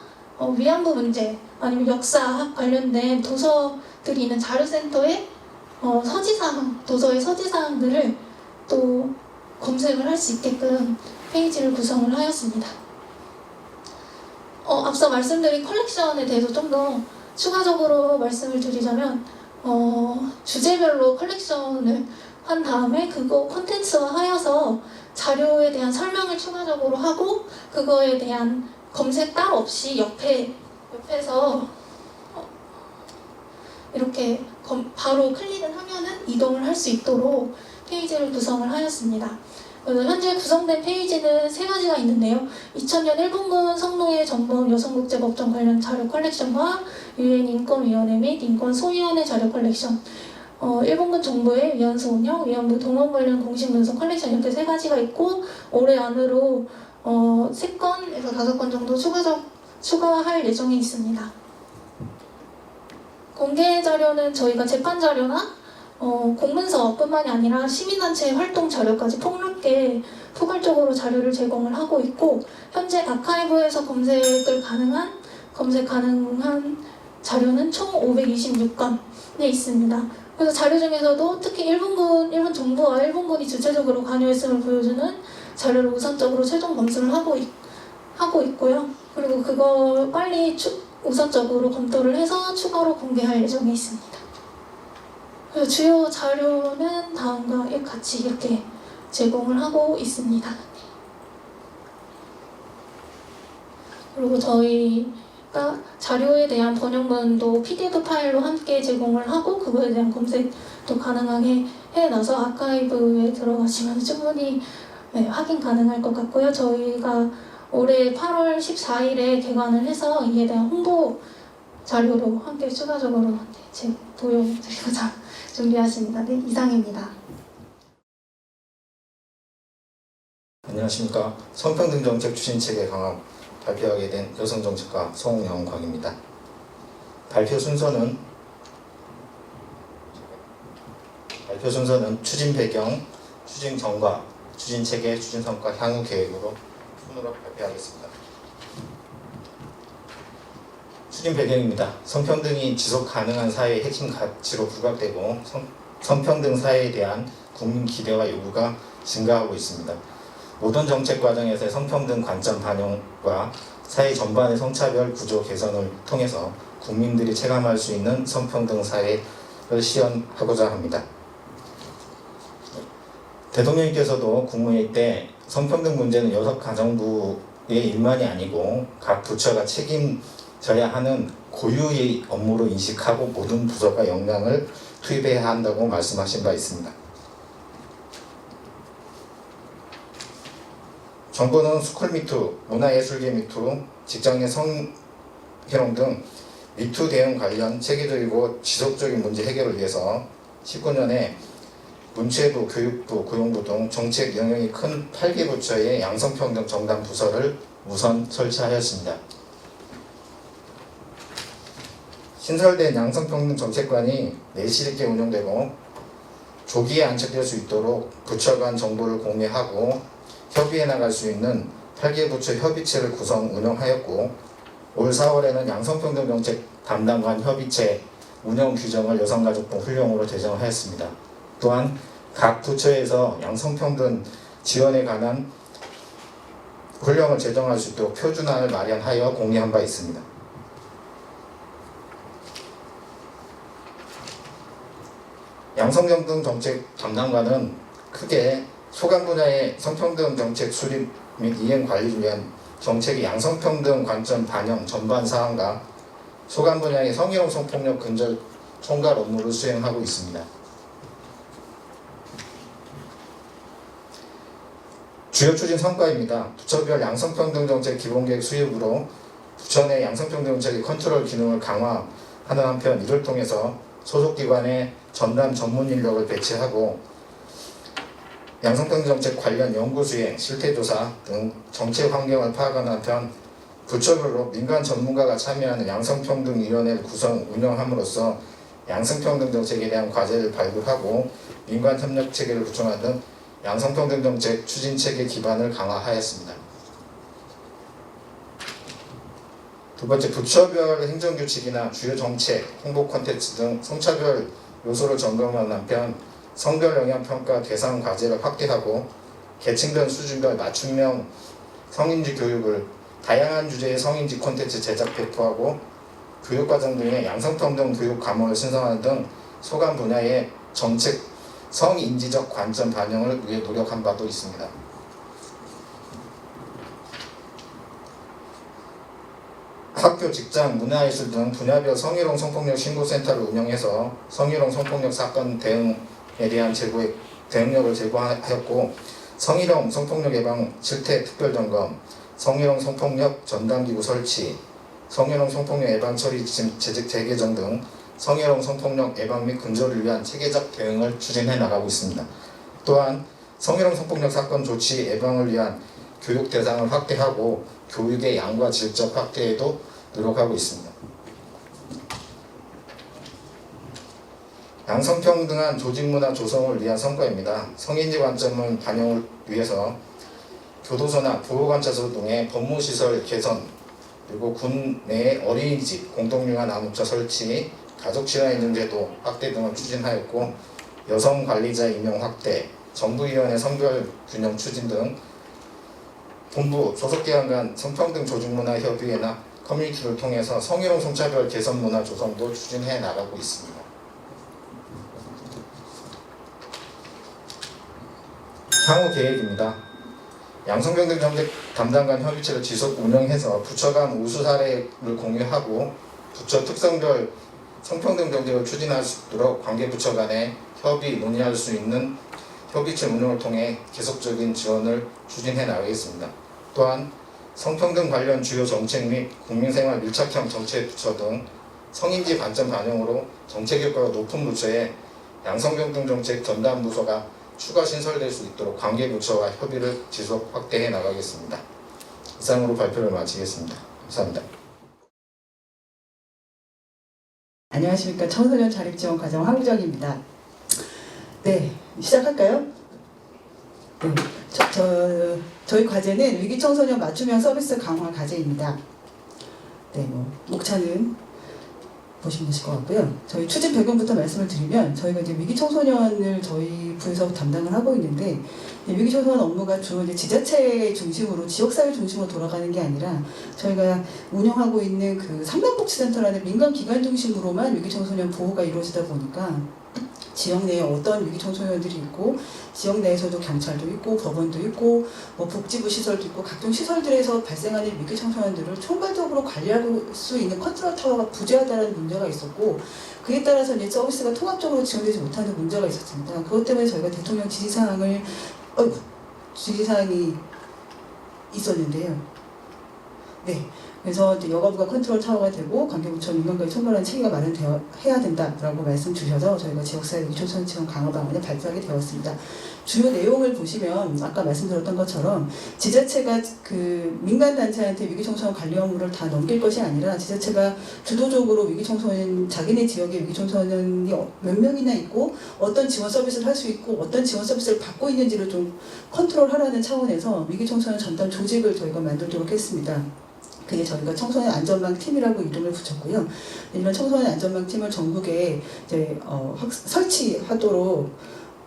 위안부 문제 아니면 역사학 관련된 도서들이 있는 자료센터의 서지사항, 도서의 서지사항들을 또 검색을 할 수 있게끔 페이지를 구성을 하였습니다. 앞서 말씀드린 컬렉션에 대해서 좀 더 추가적으로 말씀을 드리자면 주제별로 컬렉션을 한 다음에 그거 콘텐츠화 하여서 자료에 대한 설명을 추가적으로 하고 그거에 대한 검색 따로 없이 옆에서 이렇게 바로 클릭을 하면은 이동을 할 수 있도록 페이지를 구성을 하였습니다. 현재 구성된 페이지는 3가지가 있는데요. 2000년 일본군 성노예 전범 여성국제법정 관련 자료 컬렉션과 유엔 인권위원회 및 인권소위원회 자료 컬렉션, 일본군 정부의 위안소 운영, 위안부 동원 관련 공식 문서 컬렉션 이렇게 3가지가 있고 올해 안으로 3건에서 5건 정도 추가할 예정이 있습니다. 공개 자료는 저희가 재판 자료나 공문서뿐만이 아니라 시민단체의 활동 자료까지 폭넓게 포괄적으로 자료를 제공을 하고 있고 현재 아카이브에서 검색 가능한 자료는 총 526건에 있습니다. 그래서 자료 중에서도 특히 일본 정부와 일본군이 주체적으로 관여했음을 보여주는 자료를 우선적으로 최종 검수를 하고 있고요. 그리고 그거 빨리 우선적으로 검토를 해서 추가로 공개할 예정이 있습니다. 그래서 주요 자료는 다음과 같이 이렇게 제공을 하고 있습니다. 그리고 저희가 자료에 대한 번역문도 PDF 파일로 함께 제공을 하고 그거에 대한 검색도 가능하게 해놔서 아카이브에 들어가시면 충분히 확인 가능할 것 같고요. 저희가 올해 8월 14일에 개관을 해서 이에 대한 홍보 자료로 함께 추가적으로 보여드리고자 준비하십니다. 네, 이상입니다. 안녕하십니까. 성평등 정책 추진 체계 강화 발표하게 된 여성정책가 송영광입니다. 발표 순서는 추진 배경, 추진 경과, 추진 체계, 추진 성과, 향후 계획으로 순으로 발표하겠습니다. 추진 배경입니다. 성평등이 지속 가능한 사회의 핵심 가치로 부각되고 성평등 사회에 대한 국민 기대와 요구가 증가하고 있습니다. 모든 정책 과정에서의 성평등 관점 반영과 사회 전반의 성차별 구조 개선을 통해서 국민들이 체감할 수 있는 성평등 사회를 실현하고자 합니다. 대통령님께서도 국무회의 때 성평등 문제는 여성가정부의 일만이 아니고 각 부처가 책임져야 하는 고유의 업무로 인식하고 모든 부서가 역량을 투입해야 한다고 말씀하신 바 있습니다. 정부는 스쿨 미투, 문화예술계 미투, 직장내 성희롱 등 미투 대응 관련 체계적이고 지속적인 문제 해결을 위해서 19년에 문체부, 교육부, 고용부 등 정책 영역이 큰 8개 부처의 양성평등 정담 부서를 우선 설치하였습니다. 신설된 양성평등 정책관이 내실 있게 운영되고 조기에 안착될 수 있도록 부처 간 정보를 공유하고 협의해 나갈 수 있는 8개 부처 협의체를 구성 운영하였고 올 4월에는 양성평등 정책 담당관 협의체 운영 규정을 여성가족부 훈령으로 제정하였습니다. 또한 각 부처에서 양성평등 지원에 관한 훈령을 제정할 수 있도록 표준안을 마련하여 공개한 바 있습니다. 양성평등 정책 담당관은 크게 소관 분야의 성평등 정책 수립 및 이행 관리를 위한 정책의 양성평등 관점 반영 전반 사항과 소관 분야의 성희롱 성폭력 근절 총괄 업무를 수행하고 있습니다. 주요 추진 성과입니다. 부처별 양성평등 정책 기본계획 수립으로 부처 내 양성평등 정책의 컨트롤 기능을 강화하는 한편 이를 통해서 소속기관의 전담 전문 인력을 배치하고 양성평등 정책 관련 연구 수행, 실태조사 등 정책 환경을 파악하는 한편 부처별로 민간 전문가가 참여하는 양성평등위원회를 구성 운영함으로써 양성평등 정책에 대한 과제를 발굴하고 민간 협력 체계를 구축하는 등 양성평등 정책 추진 체계 기반을 강화하였습니다. 두 번째, 부처별 행정규칙이나 주요 정책, 홍보 콘텐츠 등 성차별 요소를 점검하는 한편 성별 영향 평가 대상 과제를 확대하고 계층별 수준별 맞춤형 성인지 교육을 다양한 주제의 성인지 콘텐츠 제작 배포하고 교육과정 등의 양성평등 교육 과목을 신설하는 등 소관 분야의 정책 성인지적 관점 반영을 위해 노력한 바도 있습니다. 학교, 직장, 문화예술 등 분야별 성희롱 성폭력 신고센터를 운영해서 성희롱 성폭력 사건 대응에 대한 대응력을 제고하였고 성희롱 성폭력 예방 실태 특별점검, 성희롱 성폭력 전담기구 설치, 성희롱 성폭력 예방 처리 재직 재개정 등 성희롱 성폭력 예방 및 근절을 위한 체계적 대응을 추진해 나가고 있습니다. 또한 성희롱 성폭력 사건 조치 예방을 위한 교육 대상을 확대하고 교육의 양과 질적 확대에도 노력하고 있습니다. 양성평등한 조직문화 조성을 위한 성과입니다. 성인지 관점을 반영을 위해서 교도소나 보호관찰소 등의 법무시설 개선, 그리고 군 내 어린이집, 공동육아 남업자 설치, 가족친화인증제도 확대 등을 추진하였고 여성관리자 임용 확대, 정부위원회 성별균형 추진 등 본부, 소속기관 간 성평등 조직문화 협의회나 커뮤니티를 통해서 성희롱 성차별 개선 문화 조성도 추진해 나가고 있습니다. 향후 계획입니다. 양성평등 정책 담당 간 협의체를 지속 운영해서 부처 간 우수 사례를 공유하고 부처 특성별 성평등 정책을 추진할 수 있도록 관계 부처 간에 협의, 논의할 수 있는 협의체 운영을 통해 계속적인 지원을 추진해 나가겠습니다. 또한 성평등 관련 주요 정책 및 국민생활 밀착형 정책 부처 등 성인지 관점 반영으로 정책 효과가 높은 부처에 양성평등 정책 전담 부서가 추가 신설될 수 있도록 관계 부처와 협의를 지속 확대해 나가겠습니다. 이상으로 발표를 마치겠습니다. 감사합니다. 안녕하십니까. 청소년 자립지원 과정 황정입니다. 네, 시작할까요? 네, 저희 과제는 위기청소년 맞춤형 서비스 강화 과제입니다. 네, 목차는 보시면 되실 것 같고요. 저희 추진 배경부터 말씀을 드리면 저희가 이제 위기청소년을 저희 부에서 담당을 하고 있는데 위기청소년 업무가 주로 이제 지자체 중심으로 지역사회 중심으로 돌아가는 게 아니라 저희가 운영하고 있는 그 상담복지센터라는 민간기관 중심으로만 위기청소년 보호가 이루어지다 보니까 지역 내에 어떤 위기청소년들이 있고 지역 내에서도 경찰도 있고 법원도 있고 뭐 복지부 시설도 있고 각종 시설들에서 발생하는 위기청소년들을 총괄적으로 관리할 수 있는 컨트롤 타워가 부재하다는 문제가 있었고 그에 따라서 이제 서비스가 통합적으로 지원되지 못하는 문제가 있었습니다. 그것 때문에 저희가 대통령 지시사항이 있었는데요. 네. 그래서 이제 여가부가 컨트롤 타워가 되고 관계부처 민간과의 총괄하는 체계가 마련해야 된다라고 말씀 주셔서 저희가 지역사회 위기청소년 지원 강화 방안을 발표하게 되었습니다. 주요 내용을 보시면 아까 말씀드렸던 것처럼 지자체가 그 민간단체한테 위기청소년 관리 업무를 다 넘길 것이 아니라 지자체가 주도적으로 위기청소년 자기네 지역에 위기청소년이 몇 명이나 있고 어떤 지원 서비스를 할 수 있고 어떤 지원 서비스를 받고 있는지를 좀 컨트롤하라는 차원에서 위기청소년 전담 조직을 저희가 만들도록 했습니다. 그게 저희가 청소년 안전망 팀이라고 이름을 붙였고요. 이런 청소년 안전망 팀을 전국에 이제 설치하도록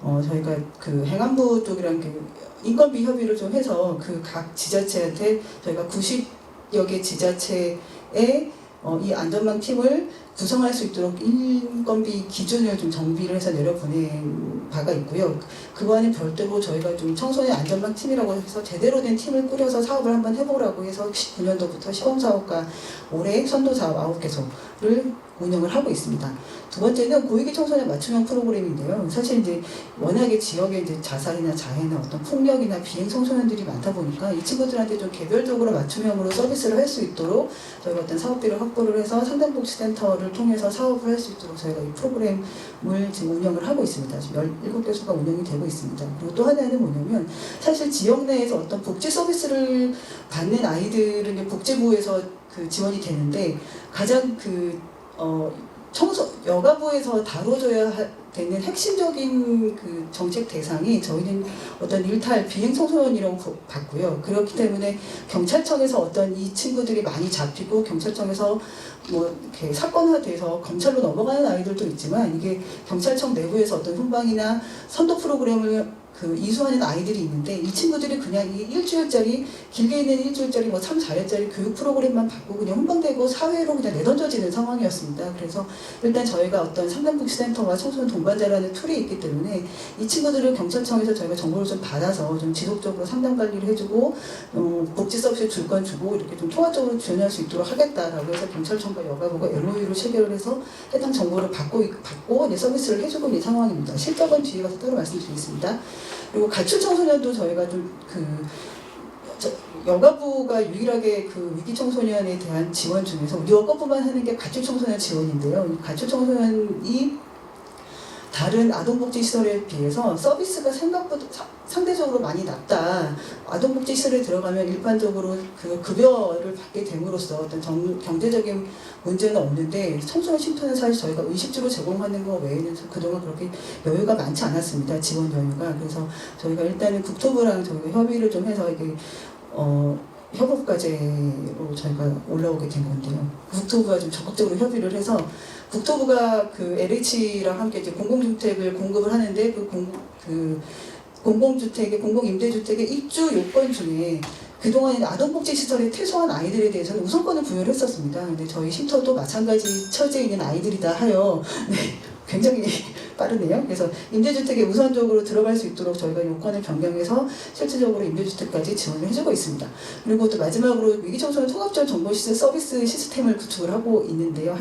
저희가 그 행안부 쪽이랑 그 인건비 협의를 좀 해서 그 각 지자체한테 저희가 90여 개 지자체에 이 안전망 팀을 구성할 수 있도록 인건비 기준을 좀 정비를 해서 내려보낸 바가 있고요. 그거와는 별도로 저희가 좀 청소년 안전망 팀이라고 해서 제대로 된 팀을 꾸려서 사업을 한번 해보라고 해서 19년도부터 시범사업과 올해 선도사업 9개소를 운영을 하고 있습니다. 두 번째는 고위기 청소년 맞춤형 프로그램인데요. 사실 이제 워낙에 지역에 이제 자살이나 자해나 어떤 폭력이나 비행 청소년들이 많다 보니까 이 친구들한테 좀 개별적으로 맞춤형으로 서비스를 할 수 있도록 저희가 어떤 사업비를 확보를 해서 상담복지센터를 통해서 사업을 할 수 있도록 저희가 이 프로그램을 지금 운영을 하고 있습니다. 지금 17개소가 운영이 되고 있습니다. 그리고 또 하나는 뭐냐면 사실 지역 내에서 어떤 복지 서비스를 받는 아이들은 이제 복지부에서 그 지원이 되는데 가장 여가부에서 다뤄줘야 되는 핵심적인 그 정책 대상이 저희는 어떤 일탈 비행 청소년이라고 봤고요. 그렇기 때문에 경찰청에서 어떤 이 친구들이 많이 잡히고 경찰청에서 뭐 이렇게 사건화돼서 검찰로 넘어가는 아이들도 있지만 이게 경찰청 내부에서 어떤 훈방이나 선도 프로그램을 그 이수하는 아이들이 있는데 이 친구들이 그냥 이 일주일짜리 길게 있는 일주일짜리 뭐 3, 4일짜리 교육 프로그램만 받고 그냥 훈방되고 사회로 그냥 내던져지는 상황이었습니다. 그래서 일단 저희가 어떤 상담복지센터와 청소년 동반자라는 툴이 있기 때문에 이 친구들을 경찰청에서 저희가 정보를 좀 받아서 좀 지속적으로 상담 관리를 해주고 복지 서비스 줄 건 주고 이렇게 좀 통합적으로 지원할 수 있도록 하겠다라고 해서 경찰청과 여가부가 MOU를 체결을 해서 해당 정보를 받고 이제 서비스를 해주고 있는 상황입니다. 실적은 뒤에 가서 따로 말씀드리겠습니다. 그리고 가출 청소년도 저희가 좀 여가부가 유일하게 그 위기 청소년에 대한 지원 중에서 우리 여가부만 하는 게 가출 청소년 지원인데요. 가출 청소년이 다른 아동복지시설에 비해서 서비스가 생각보다 상대적으로 많이 낮다. 아동복지시설에 들어가면 일반적으로 그 급여를 받게 됨으로써 어떤 경제적인 문제는 없는데 청소년 쉼터는 사실 저희가 의식주로 제공하는 거 외에는 그동안 그렇게 여유가 많지 않았습니다. 지원 여유가. 그래서 저희가 일단은 국토부랑 저희가 협의를 좀 해서 이게 협업과제로 저희가 올라오게 된 건데요. 국토부가 좀 적극적으로 협의를 해서 국토부가 그 LH랑 함께 이제 공공주택을 공급을 하는데 공공임대주택의 입주 요건 중에 그동안 아동복지시설에 퇴소한 아이들에 대해서는 우선권을 부여를 했었습니다. 근데 저희 쉼터도 마찬가지 처지에 있는 아이들이다 하여 굉장히 빠르네요. 그래서 임대주택에 우선적으로 들어갈 수 있도록 저희가 요건을 변경해서 실질적으로 임대주택까지 지원을 해주고 있습니다. 그리고 또 마지막으로 위기청소년 통합적 정보시설 서비스 시스템을 구축을 하고 있는데요.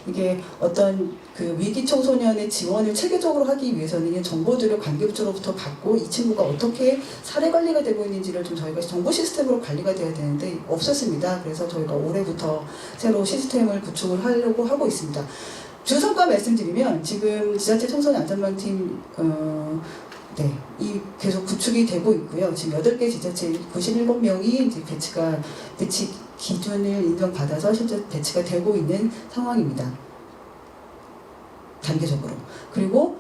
이게 어떤 그 위기청소년의 지원을 체계적으로 하기 위해서는 정보들을 관계부처로부터 받고 이 친구가 어떻게 사례 관리가 되고 있는지를 좀 저희가 정보 시스템으로 관리가 돼야 되는데 없었습니다. 그래서 저희가 올해부터 새로 시스템을 구축을 하려고 하고 있습니다. 주성과 말씀드리면 지금 지자체 청소년 안전망팀 계속 구축이 되고 있고요. 지금 8개 지자체 97명이 이제 배치 기준을 인정받아서 실제 배치가 되고 있는 상황입니다. 단계적으로. 그리고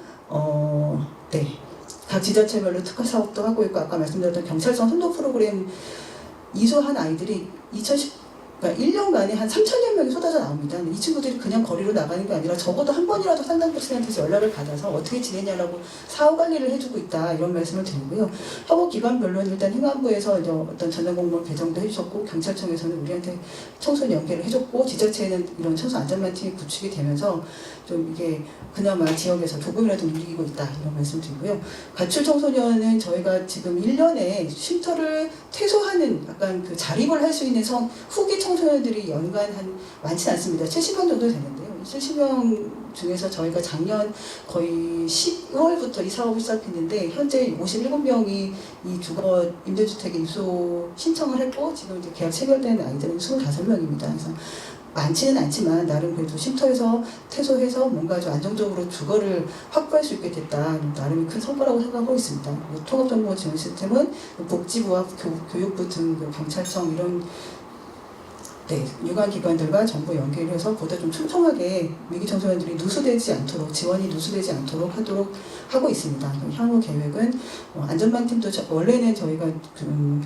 각 지자체별로 특화 사업도 하고 있고 아까 말씀드렸던 경찰청 선도 프로그램 이수한 아이들이 1년간에 한 3,000여 명이 쏟아져 나옵니다. 이 친구들이 그냥 거리로 나가는 게 아니라 적어도 한 번이라도 상담복지센터에서 연락을 받아서 어떻게 지내냐라고 사후 관리를 해주고 있다 이런 말씀을 드리고요. 협업기관별로는 일단 행안부에서 이제 어떤 전담공무원 배정도 해주셨고 경찰청에서는 우리한테 청소년 연계를 해줬고 지자체는 이런 청소 안전망팀이 구축이 되면서 좀 이게 그나마 지역에서 조금이라도 움직이고 있다 이런 말씀 드리고요. 가출 청소년은 저희가 지금 1년에 쉼터를 퇴소하는 약간 그 자립을 할 수 있는 후기 청소년들이 연간 많지는 않습니다. 70명 정도 되는데요. 70명 중에서 저희가 작년 거의 10월부터 이 사업을 시작했는데 현재 57명이 이 주거 임대주택에 입소 신청을 했고 지금 이제 계약 체결된 아이들은 25명입니다. 그래서 많지는 않지만 나름 그래도 쉼터에서 퇴소해서 뭔가 좀 안정적으로 주거를 확보할 수 있게 됐다. 나름 큰 성과라고 생각하고 있습니다. 통합정보 지원 시스템은 복지부와 교육부 등 경찰청 이런 유관기관들과 정보 연계해서 보다 좀 촘촘하게 위기 청소년들이 누수되지 않도록 지원이 누수되지 않도록 하도록 하고 있습니다. 향후 계획은 안전망팀도 원래는 저희가 좀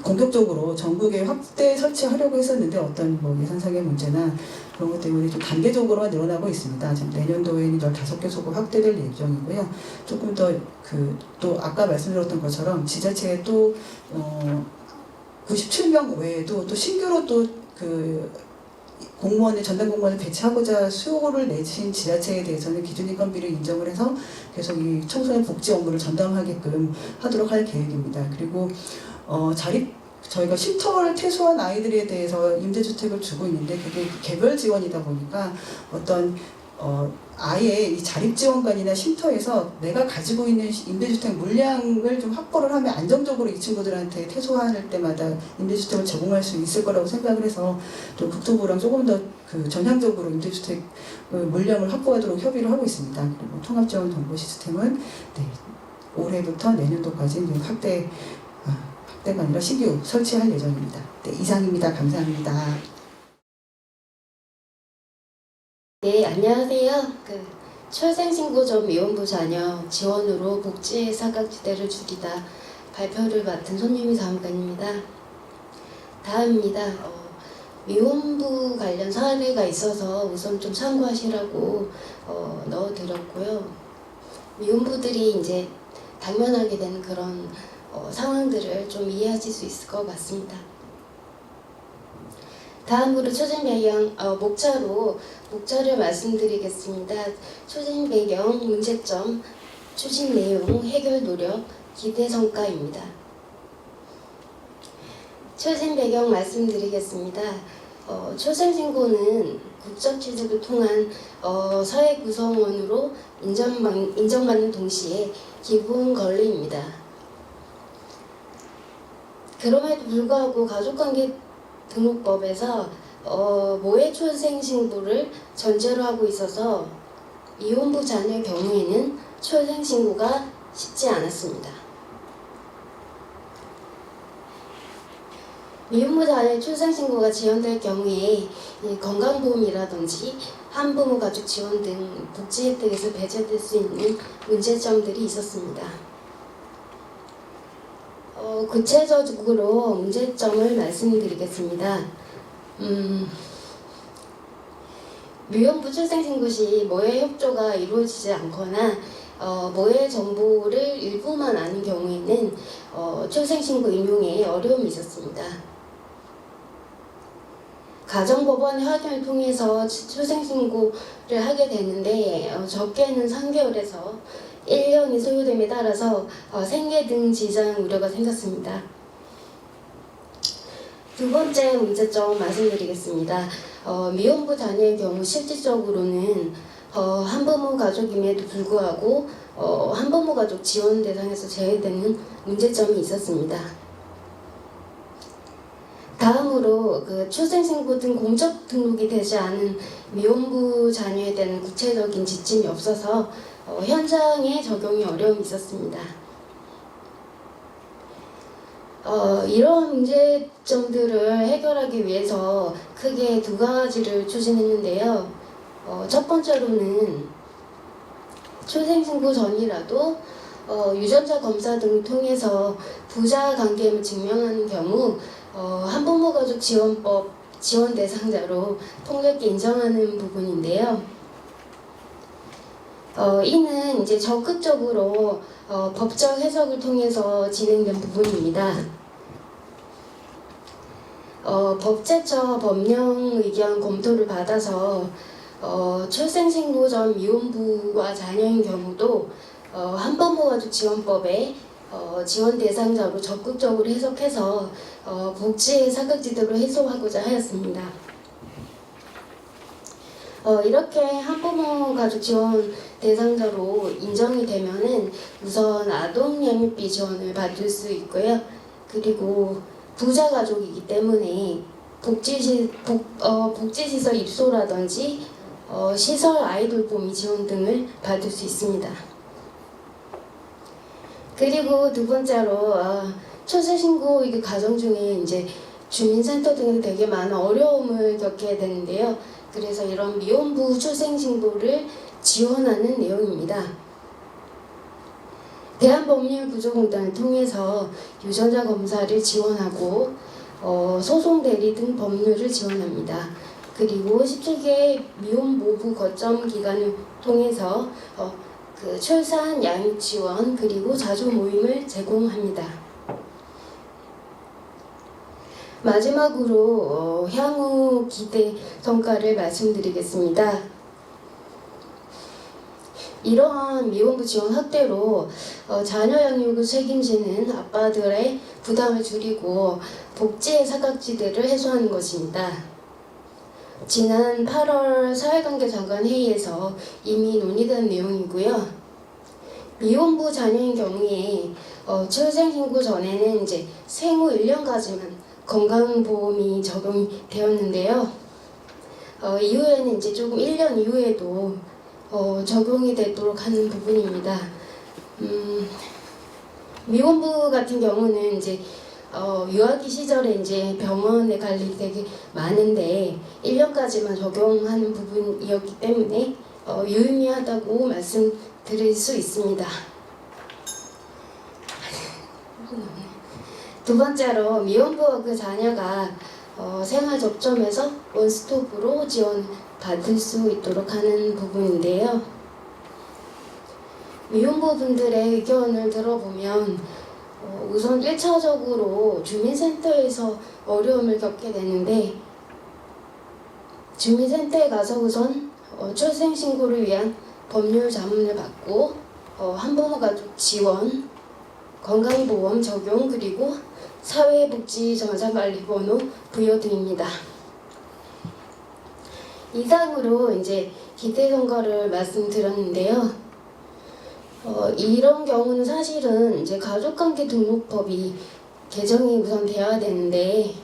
공격적으로 전국에 확대 설치하려고 했었는데 어떤 예산상의 문제나 그런 것 때문에 좀 단계적으로만 늘어나고 있습니다. 지금 내년도에는 15개소가 확대될 예정이고요. 조금 더 또 아까 말씀드렸던 것처럼 지자체에 또 97명 외에도 또 신규로 또 전담 공무원을 배치하고자 수요를 내신 지자체에 대해서는 기준인건비를 인정을 해서 계속 이 청소년 복지 업무를 전담하게끔 하도록 할 계획입니다. 그리고 저희가 쉼터를 퇴소한 아이들에 대해서 임대주택을 주고 있는데 그게 개별 지원이다 보니까 어떤 아예 이 자립지원관이나 쉼터에서 내가 가지고 있는 임대주택 물량을 좀 확보를 하면 안정적으로 이 친구들한테 퇴소할 때마다 임대주택을 제공할 수 있을 거라고 생각을 해서 또 국토부랑 조금 더 그 전향적으로 임대주택 물량을 확보하도록 협의를 하고 있습니다. 그리고 통합지원 정보 시스템은 올해부터 내년도까지 이제 확대가 아니라 신규 설치할 예정입니다. 네, 이상입니다. 감사합니다. 네, 안녕하세요. 출생신고 전 미혼부 자녀 지원으로 복지 사각지대를 줄이다 발표를 맡은 손유미 사무관입니다. 다음입니다. 미혼부 관련 사례가 있어서 우선 좀 참고하시라고 넣어드렸고요. 미혼부들이 이제 당면하게 되는 그런 상황들을 좀 이해하실 수 있을 것 같습니다. 다음으로 추진 배경 목차를 말씀드리겠습니다. 추진 배경, 문제점, 추진 내용, 해결 노력, 기대 성과입니다. 추진 배경 말씀드리겠습니다. 출생신고는 국적 취득을 통한 사회 구성원으로 인정받는 동시에 기본 권리입니다. 그럼에도 불구하고 가족관계 등록법에서 모의 출생신고를 전제로 하고 있어서 미혼부 자녀의 경우에는 출생신고가 쉽지 않았습니다. 미혼부 자녀의 출생신고가 지연될 경우에 건강보험이라든지 한부모 가족 지원 등 복지 혜택에서 배제될 수 있는 문제점들이 있었습니다. 구체적으로 문제점을 말씀드리겠습니다. 미혼부 출생신고 시 모의 협조가 이루어지지 않거나 모의 정보를 일부만 아는 경우에는 출생신고 인용에 어려움이 있었습니다. 가정법원 확인을 통해서 출생신고를 하게 되는데 적게는 3개월에서 1년이 소요됨에 따라서 생계 등 지장 우려가 생겼습니다. 두 번째 문제점 말씀드리겠습니다. 미혼부 자녀의 경우 실질적으로는 한부모 가족임에도 불구하고 한부모 가족 지원 대상에서 제외되는 문제점이 있었습니다. 다음으로 출생신고 등 공적 등록이 되지 않은 미혼부 자녀에 대한 구체적인 지침이 없어서 현장에 적용이 어려움이 있었습니다. 이러한 문제점들을 해결하기 위해서 크게 두 가지를 추진했는데요. 첫 번째로는 출생신고 전이라도 유전자 검사 등을 통해서 부자 관계임을 증명하는 경우 한부모 가족 지원법 지원 대상자로 통렬히 인정하는 부분인데요. 이는 이제 적극적으로 법적 해석을 통해서 진행된 부분입니다. 법제처 법령 의견 검토를 받아서 출생신고 전 미혼부와 자녀인 경우도 한부모 가족 지원법에 지원 대상자로 적극적으로 해석해서 복지의 사각지대로 해소하고자 하였습니다. 이렇게 한부모 가족 지원 대상자로 인정이 되면은 우선 아동양육비 지원을 받을 수 있고요. 그리고 부자 가족이기 때문에 복지시설 입소라든지 시설 아이돌보미 지원 등을 받을 수 있습니다. 그리고 두 번째로 출생신고 과정 중에 이제 주민센터 등에서 되게 많은 어려움을 겪게 되는데요. 그래서 이런 미혼부 출생신고를 지원하는 내용입니다. 대한법률구조공단을 통해서 유전자 검사를 지원하고 소송 대리 등 법률을 지원합니다. 그리고 17개 미혼모부 거점 기관을 통해서 출산 양육 지원 그리고 자조 모임을 제공합니다. 마지막으로 향후 기대 성과를 말씀드리겠습니다. 이러한 미혼부 지원 확대로 자녀 양육을 책임지는 아빠들의 부담을 줄이고 복지의 사각지대를 해소하는 것입니다. 지난 8월 사회관계 장관 회의에서 이미 논의된 내용이고요. 미혼부 자녀인 경우에 출생신고 전에는 이제 생후 1년까지만 건강보험이 적용되었는데요. 이후에는 이제 조금 1년 이후에도 적용이 되도록 하는 부분입니다. 미혼부 같은 경우는 이제 유아기 시절에 이제 병원에 갈 일이 되게 많은데 1년까지만 적용하는 부분이었기 때문에 유의미하다고 말씀드릴 수 있습니다. 두 번째로 미혼부와 그 자녀가 생활 접점에서 원스톱으로 지원받을 수 있도록 하는 부분인데요. 미혼부 분들의 의견을 들어보면 우선 1차적으로 주민센터에서 어려움을 겪게 되는데 주민센터에 가서 우선 출생신고를 위한 법률 자문을 받고 한부모 가족 지원, 건강보험 적용 그리고 사회복지정상관리번호 부여 등입니다. 이상으로 이제 기대선거를 말씀드렸는데요. 이런 경우는 사실은 이제 가족관계 등록법이 개정이 우선 되어야 되는데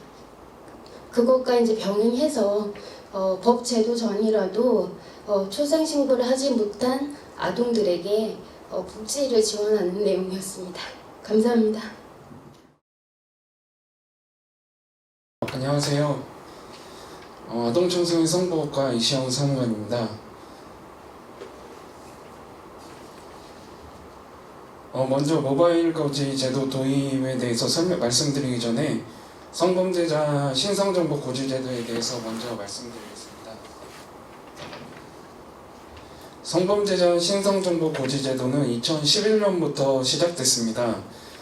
그것과 이제 병행해서 법 제도 전이라도 출생신고를 하지 못한 아동들에게 복지를 지원하는 내용이었습니다. 감사합니다. 안녕하세요. 아동청소년 성보호과 이시영 사무관입니다. 먼저 모바일 거지 제도 도입에 대해서 말씀드리기 전에 성범죄자 신상정보 고지 제도에 대해서 먼저 말씀드리겠습니다. 성범죄자 신상정보 고지 제도는 2011년부터 시작됐습니다.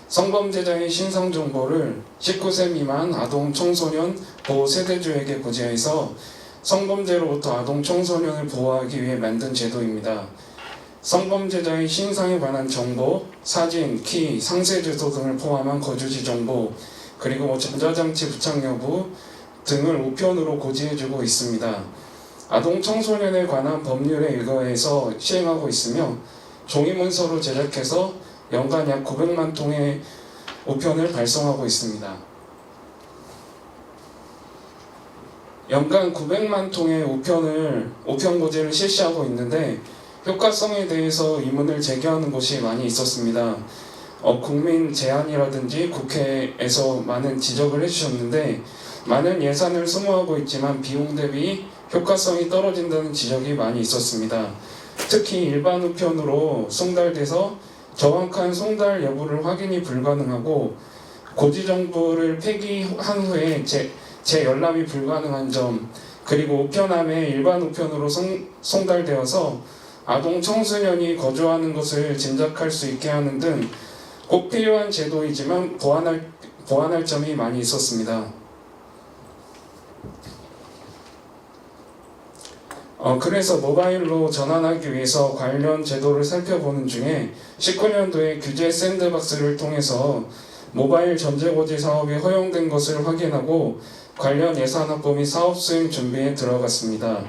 성범죄자의 신상정보를 19세 미만 아동 청소년 보호 세대주에게 고지해서 성범죄로부터 아동 청소년을 보호하기 위해 만든 제도입니다. 성범죄자의 신상에 관한 정보, 사진, 키, 상세 주소 등을 포함한 거주지 정보, 그리고 전자장치 부착 여부 등을 우편으로 고지해주고 있습니다. 아동 청소년에 관한 법률에 의거해서 시행하고 있으며 종이문서로 제작해서 연간 약 900만 통의 우편을 발송하고 있습니다. 연간 900만 통의 우편 고지를 실시하고 있는데 효과성에 대해서 의문을 제기하는 곳이 많이 있었습니다. 국민 제안이라든지 국회에서 많은 지적을 해주셨는데 많은 예산을 소모하고 있지만 비용 대비 효과성이 떨어진다는 지적이 많이 있었습니다. 특히 일반 우편으로 송달돼서 정확한 송달 여부를 확인이 불가능하고 고지 정보를 폐기한 후에 재열람이 불가능한 점, 그리고 우편함에 일반 우편으로 송달되어서 아동 청소년이 거주하는 것을 짐작할 수 있게 하는 등 꼭 필요한 제도이지만 보완할 점이 많이 있었습니다. 그래서 모바일로 전환하기 위해서 관련 제도를 살펴보는 중에 19년도에 규제 샌드박스를 통해서 모바일 전재고지 사업이 허용된 것을 확인하고 관련 예산 확보 및 사업 수행 준비에 들어갔습니다.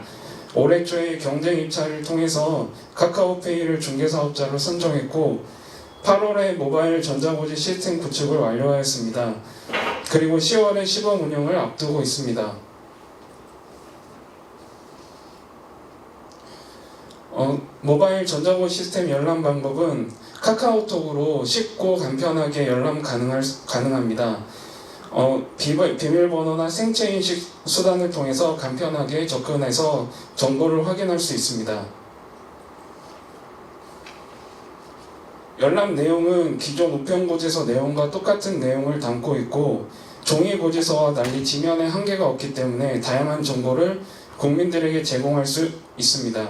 올해 초에 경쟁 입찰을 통해서 카카오페이를 중개사업자로 선정했고 8월에 모바일 전자고지 시스템 구축을 완료하였습니다. 그리고 10월에 시범 운영을 앞두고 있습니다. 모바일 전자고지 시스템 열람 방법은 카카오톡으로 쉽고 간편하게 열람 가능합니다. 비밀번호나 생체인식 수단을 통해서 간편하게 접근해서 정보를 확인할 수 있습니다. 열람 내용은 기존 우편고지서 내용과 똑같은 내용을 담고 있고 종이고지서와 달리 지면에 한계가 없기 때문에 다양한 정보를 국민들에게 제공할 수 있습니다.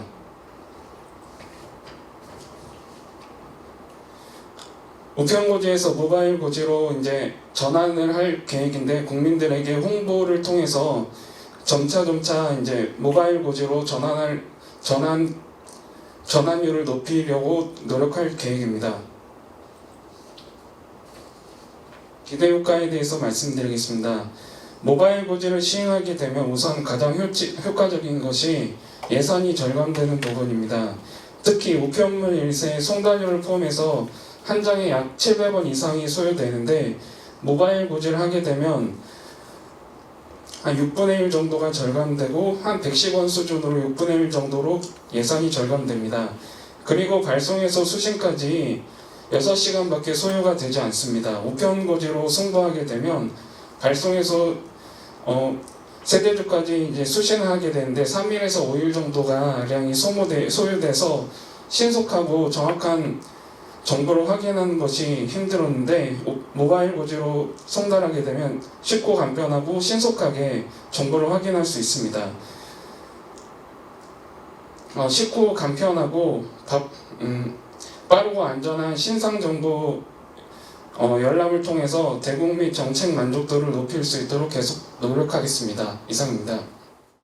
우편고지에서 모바일 고지로 이제 전환을 할 계획인데 국민들에게 홍보를 통해서 점차 이제 모바일 고지로 전환율을 높이려고 노력할 계획입니다. 기대 효과에 대해서 말씀드리겠습니다. 모바일 고지를 시행하게 되면 우선 가장 효과적인 것이 예산이 절감되는 부분입니다. 특히 우편물 1세 송달료를 포함해서 한 장에 약 700원 이상이 소요되는데 모바일 고지를 하게 되면 한 6분의 1 정도가 절감되고 한 110원 수준으로 6분의 1 정도로 예산이 절감됩니다. 그리고 발송에서 수신까지 6시간밖에 소요가 되지 않습니다. 우편 고지로 승부하게 되면 발송에서 세대주까지 이제 수신을 하게 되는데 3일에서 5일 정도가 량이 소요돼서 신속하고 정확한 정보를 확인하는 것이 힘들었는데 모바일 고지로 송달하게 되면 쉽고 간편하고 신속하게 정보를 확인할 수 있습니다. 쉽고 간편하고 빠르고 안전한 신상 정보 열람을 통해서 대국 및 정책 만족도를 높일 수 있도록 계속 노력하겠습니다. 이상입니다.